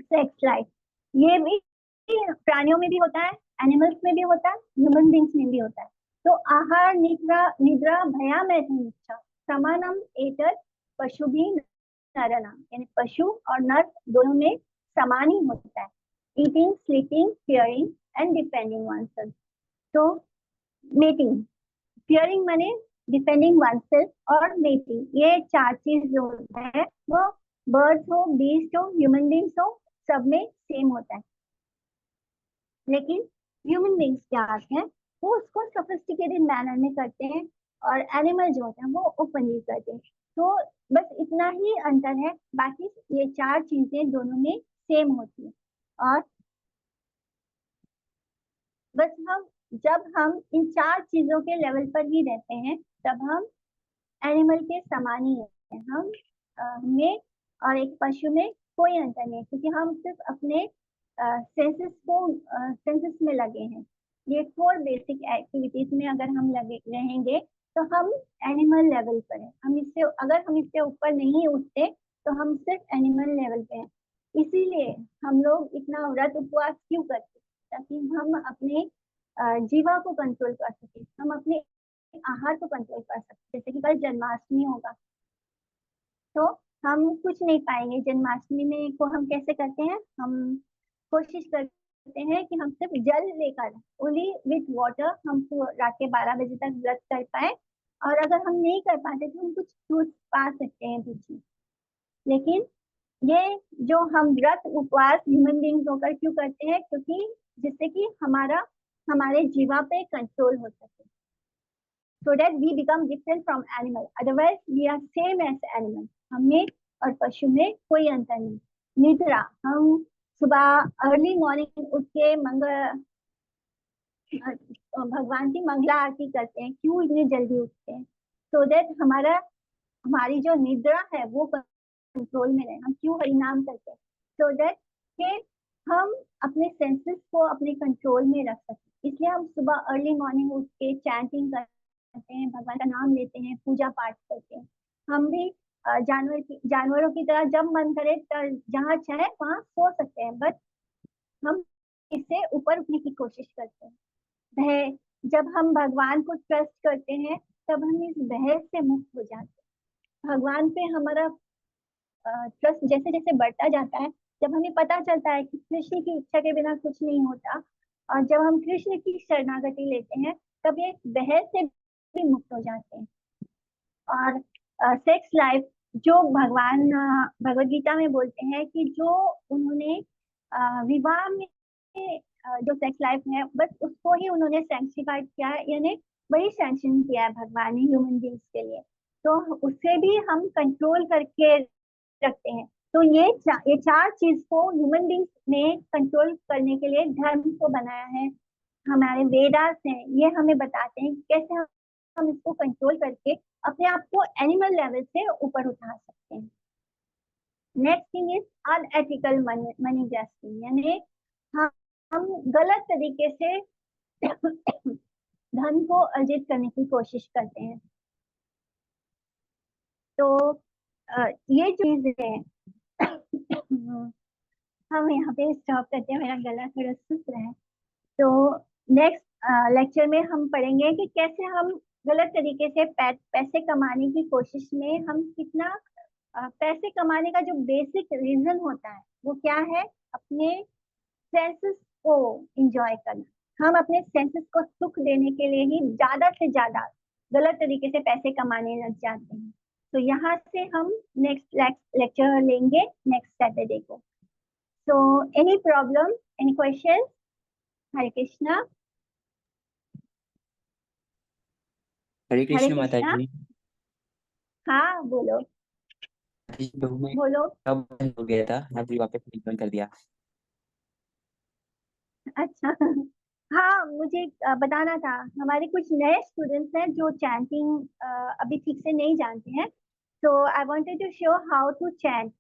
सेक्स लाइफ, ये भी प्राणियों में भी होता है, एनिमल्स में भी होता है, ह्यूमन बींग्स में भी होता है। तो आहार, निद्रा निद्रा भया मैथुन समानम एतर पशु भी नरना, यानी पशु और नर दोनों में समान ही होता है। Eating, sleeping, fearing and depending oneself। तो मेटिंग, फियरिंग माने डिपेंडिंग oneself, और मेटिंग, ये 4 चीज जो है वो बर्ड्स हो, बीस्ट हो, ह्यूमन बींग्स हो, सब में सेम होता है। लेकिन ह्यूमन बींग्स क्या हैं, वो उसको सोफिस्टिकेटेड मैनर में करते हैं, और एनिमल जो होते हैं वो ओपनली करते हैं। तो बस इतना ही अंतर है, बाकी ये 4 चीजें दोनों में सेम होती है। और बस जब हम इन 4 चीजों के लेवल पर ही रहते हैं, तब हम एनिमल के समान ही है। हम में और एक पशु में कोई अंतर नहीं, क्योंकि हम सिर्फ अपने सेंसेस में लगे हैं। ये 4 बेसिक एक्टिविटीज में अगर हम लगे रहेंगे तो हम एनिमल लेवल पर हैं। अगर हम इससे ऊपर नहीं उठते तो हम सिर्फ एनिमल लेवल पे हैं। इसीलिए हम लोग इतना व्रत उपवास क्यों करते हैं? ताकि हम अपने जीवा को कंट्रोल कर सके, हम अपने आहार को कंट्रोल कर सकते। जैसे कि कल जन्माष्टमी होगा तो हम कुछ नहीं पाएंगे। जन्माष्टमी में को हम कैसे करते हैं, हम कोशिश करते हैं कि हम सिर्फ जल लेकर ओनली विथ वाटर हम रात के 12 बजे तक व्रत कर पाए, और अगर हम नहीं कर पाते तो हम कुछ फ्रूट पा सकते हैं बीच में। लेकिन ये जो हम व्रत उपवास ह्यूमन बींग्स होकर क्यों करते हैं? क्योंकि जिससे कि हमारे जीवा पे कंट्रोल हो सके, so that we become different from animal, otherwise we are same as animal। हमें और पशु में कोई अंतर नहीं। निद्रा, हम सुबह अर्ली मॉर्निंग उठ के भगवान की मंगला आरती करते हैं। क्यों इतनी जल्दी उठते हैं? so that हमारी जो निद्रा है वो कंट्रोल में रहे। हम क्यों हरि नाम करते हैं? so that के हम अपने सेंसेस को अपने कंट्रोल में रख सकें। इसलिए हम सुबह अर्ली मॉर्निंग उठ के चैंटिंग करते हैं, भगवान का नाम लेते हैं, पूजा पाठ करते हैं। हम भी जानवरों की तरह जब मन करे जहाँ चाहे वहाँ सो सकते हैं, बट हम इससे ऊपर उठने की कोशिश करते हैं। भय, जब हम भगवान को ट्रस्ट करते हैं तब हम इस भय से मुक्त हो जाते हैं। भगवान पे हमारा ट्रस्ट जैसे जैसे बढ़ता जाता है, जब हमें पता चलता है कि कृष्ण की इच्छा के बिना कुछ नहीं होता, और जब हम कृष्ण की शरणागति लेते हैं तब ये भय से भी मुक्त हो जाते हैं। और सेक्स लाइफ, जो भगवान भगवद गीता में बोलते हैं कि जो उन्होंने विवाह में जो सेक्स लाइफ है बस उसको ही उन्होंने सैंक्टिफाइड किया है, यानी वही सैंक्शन किया है भगवान ने ह्यूमन बींग्स के लिए, तो उससे भी हम कंट्रोल करके रखते हैं। तो ये चार चीज को ह्यूमन बींग्स ने कंट्रोल करने के लिए धर्म को बनाया है। हमारे वेदास हैं, ये हमें बताते हैं कैसे हम इसको कंट्रोल करके अपने आप को एनिमल लेवल से ऊपर उठा सकते हैं। Next thing is unethical money grasping, यानी हम गलत तरीके से धन को अर्जित करने की कोशिश करते हैं। तो ये चीज है हम यहाँ पे स्टॉप करते हैं, मेरा गला थोड़ा सुस्त रहा है। तो नेक्स्ट लेक्चर में हम पढ़ेंगे कि कैसे हम गलत तरीके से पैसे कमाने की कोशिश में हम कितना पैसे कमाने का जो बेसिक रीजन होता है वो क्या है, अपने सेंसेस को एंजॉय करना। हम अपने सेंसेस को सुख देने के लिए ही ज्यादा से ज्यादा गलत तरीके से पैसे कमाने लग जाते हैं। तो यहाँ से हम नेक्स्ट लेक्चर लेंगे नेक्स्ट सैटरडे को। So any problem, any question? Hare Krishna. Hare Hare Krishna माता कृष्णा। जी। हाँ बोलो बहू में बोलो। कब बंद हो गया था, आज भी वापस बंद कर दिया। अच्छा हाँ, मुझे बताना था, हमारे कुछ नए स्टूडेंट्स हैं जो चैंटिंग अभी ठीक से नहीं जानते हैं, तो I wanted to show how to chant.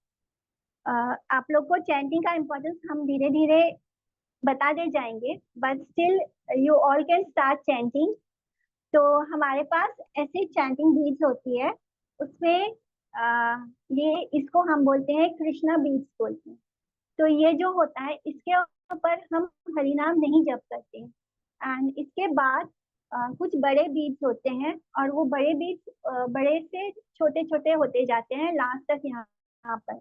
आप लोग को चैंटिंग का इम्पोर्टेंस हम धीरे धीरे बता दे जाएंगे, but still you all can start chanting. तो हमारे पास ऐसी चैंटिंग बीट्स होती है, उसमें ये इसको हम बोलते हैं कृष्णा बीट्स बोलते हैं। तो ये जो होता है इसके ऊपर हम हरिनाम नहीं जप करते हैं। एंड इसके बाद कुछ बड़े बीट्स होते हैं, और वो बड़े बीट्स बड़े से छोटे छोटे होते जाते हैं लास्ट तक यहाँ पर।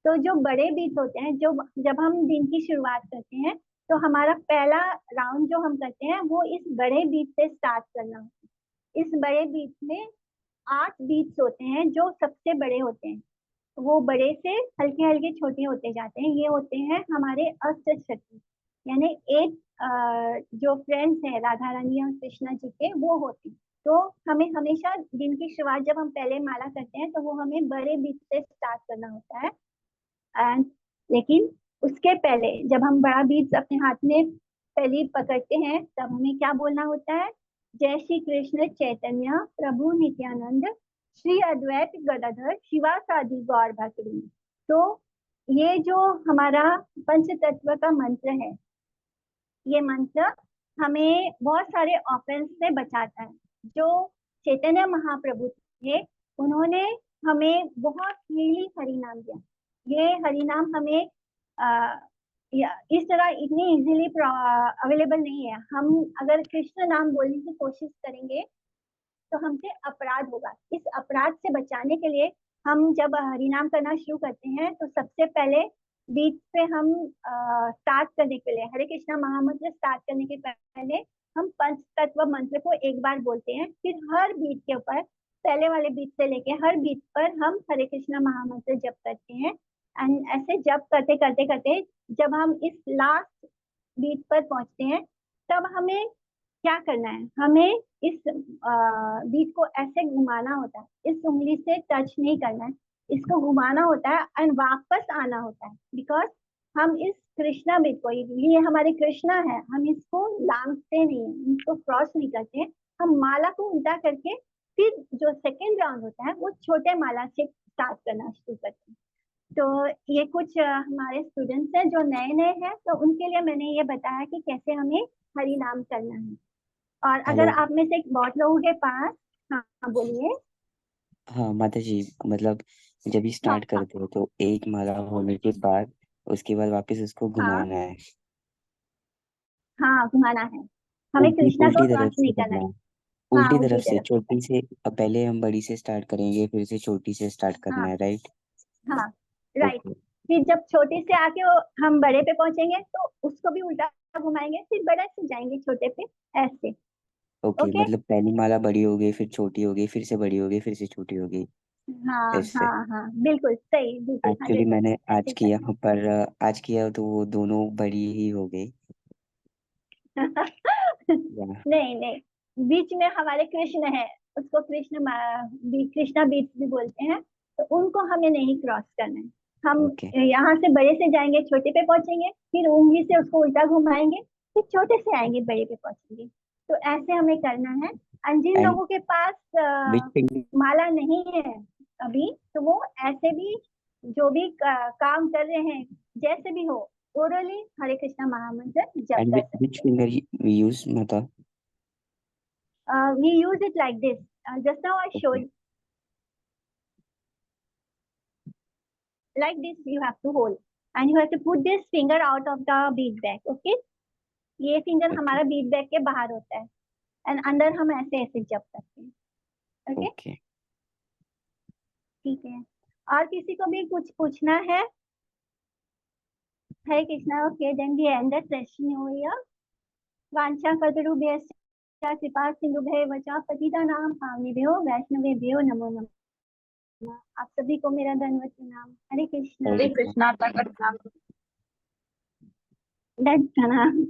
तो जो बड़े बीट्स होते हैं, जो जब हम दिन की शुरुआत करते हैं तो हमारा पहला राउंड जो हम करते हैं वो इस बड़े बीट से स्टार्ट करना होता है। इस बड़े बीट में 8 बीट्स होते हैं जो सबसे बड़े होते हैं, वो बड़े से हल्के हल्के छोटे होते जाते हैं। ये होते हैं हमारे अष्ट शक्ति, यानी 8 जो फ्रेंड्स हैं राधा रानी और कृष्णा जी के, वो होते हैं। तो हमें हमेशा दिन की शुरुआत जब हम पहले माला करते हैं तो वो हमें बड़े बीच से स्टार्ट करना होता है। एंड लेकिन उसके पहले जब हम बड़ा बीज अपने हाथ में पहली पकड़ते हैं तब हमें क्या बोलना होता है? जय श्री कृष्ण चैतन्य प्रभु नित्यानंद श्री अद्वैत गदाधर शिवासादि गौर भक्तवृंद। तो ये जो हमारा पंच तत्व का मंत्र है, ये मंत्र हमें बहुत सारे ऑफेंस से बचाता है। जो चैतन्य महाप्रभु थे, उन्होंने हमें बहुत फ्रीली हरि नाम दिया। ये हरि नाम हमें इस तरह इतनी इजीली अवेलेबल नहीं है। हम अगर कृष्ण नाम बोलने की कोशिश करेंगे तो हमसे अपराध होगा। इस अपराध से बचाने के लिए हम जब हरि नाम करना शुरू करते हैं तो सबसे पहले बीच पे हम स्टार्ट करने के लिए हरे कृष्णा महामंत्र स्टार्ट करने के पहले हम पंच तत्व मंत्र को एक बार बोलते हैं। फिर हर बीट के ऊपर पहले वाले बीट से लेके हर बीट पर हम हरे कृष्णा महामंत्र जप करते हैं। एंड ऐसे जप करते करते करते जब हम इस लास्ट बीट पर पहुंचते हैं तब हमें क्या करना है, हमें इस बीट को ऐसे घुमाना होता है, इस उंगली से टच नहीं करना है, इसको घुमाना होता है एंड वापस आना होता है। बिकॉज हम इस कृष्णा बीट को, ये हमारे कृष्णा है, हम इसको लांघते नहीं है, इसको क्रॉस नहीं करते, हम माला को उल्टा करके फिर जो सेकेंड राउंड होता है वो छोटे माला से स्टार्ट करना शुरू करते हैं। तो ये कुछ हमारे स्टूडेंट्स हैं जो नए नए हैं, तो उनके लिए मैंने ये बताया कि कैसे हमें हरि नाम करना है। और अगर हेलो। आप में से बहुत लोगों के पास, हाँ बोलिए। हाँ माता जी, मतलब जब ही हाँ स्टार्ट करते हो तो एक माला होने के बाद उसके बाद वापस उसको हाँ घुमाना है। हाँ घुमाना है, हमें उल्टी कृष्णा को उल्टी क्रॉस तरफ नहीं से करना करना है। है। हाँ उल्टी उल्टी तरफ से, तरफ से। छोटी से। अब पहले हम बड़ी से स्टार्ट करेंगे, फिर से छोटी से स्टार्ट करना हाँ है, राइट? हाँ राइट। ओके। फिर जब छोटे से आके हम बड़े पे पहुंचेंगे तो उसको भी उल्टा घुमाएंगे, फिर बड़े से जाएंगे छोटे पे, ऐसे। Okay, okay. मतलब पहली माला बड़ी हो गई, फिर छोटी हो गई, फिर से बड़ी हो गई, फिर से छोटी हो गई, हाँ ऐसे। हाँ हाँ बिल्कुल सही, बिल्कुल एक्चुअली मैंने 100% आज ऐसे किया, करना पर आज किया तो वो दोनों बड़ी ही हो गई। है। या, नहीं नहीं, बीच में हमारे कृष्ण है, उसको कृष्णा बीच भी बोलते हैं, तो उनको हमें नहीं क्रॉस करना है। हम ओके। यहाँ से बड़े से जाएंगे, छोटे पे पहुंचेंगे, फिर उंगली से उसको उल्टा घुमाएंगे, फिर छोटे से आएंगे, बड़े पे पहुंचेंगे। तो ऐसे हमें करना है। और जिन एंड लोगों के पास विच फिंगर? माला नहीं है अभी, तो वो ऐसे भी जो भी काम कर रहे हैं, जैसे भी हो, ओरली हरे कृष्णा महामंत्र जप एंड कर विच सकते हैं। फिंगर वी यूज, मतलब? We use it like this. Just now I okay. showed, like this you have to hold, and you have to put this finger out of the bead bag. Okay? ये finger okay. हमारा beat bag के बाहर होता है, and अंदर हम ऐसे ऐसे जप करते हैं। ओके? ओके। ठीक है। और किसी को भी कुछ पूछना है? Hare Krishna. Okay, then we end the session here. वांछा कल्पतरुभ्यश्च कृपा सिंधुभ्यैव वच पतितानां पावनेभ्यो वैष्णवेभ्यो नमो नमः। आप सभी को मेरा दंडवत प्रणाम। हरे कृष्णा। हरे कृष्णा तक दंड प्रणाम।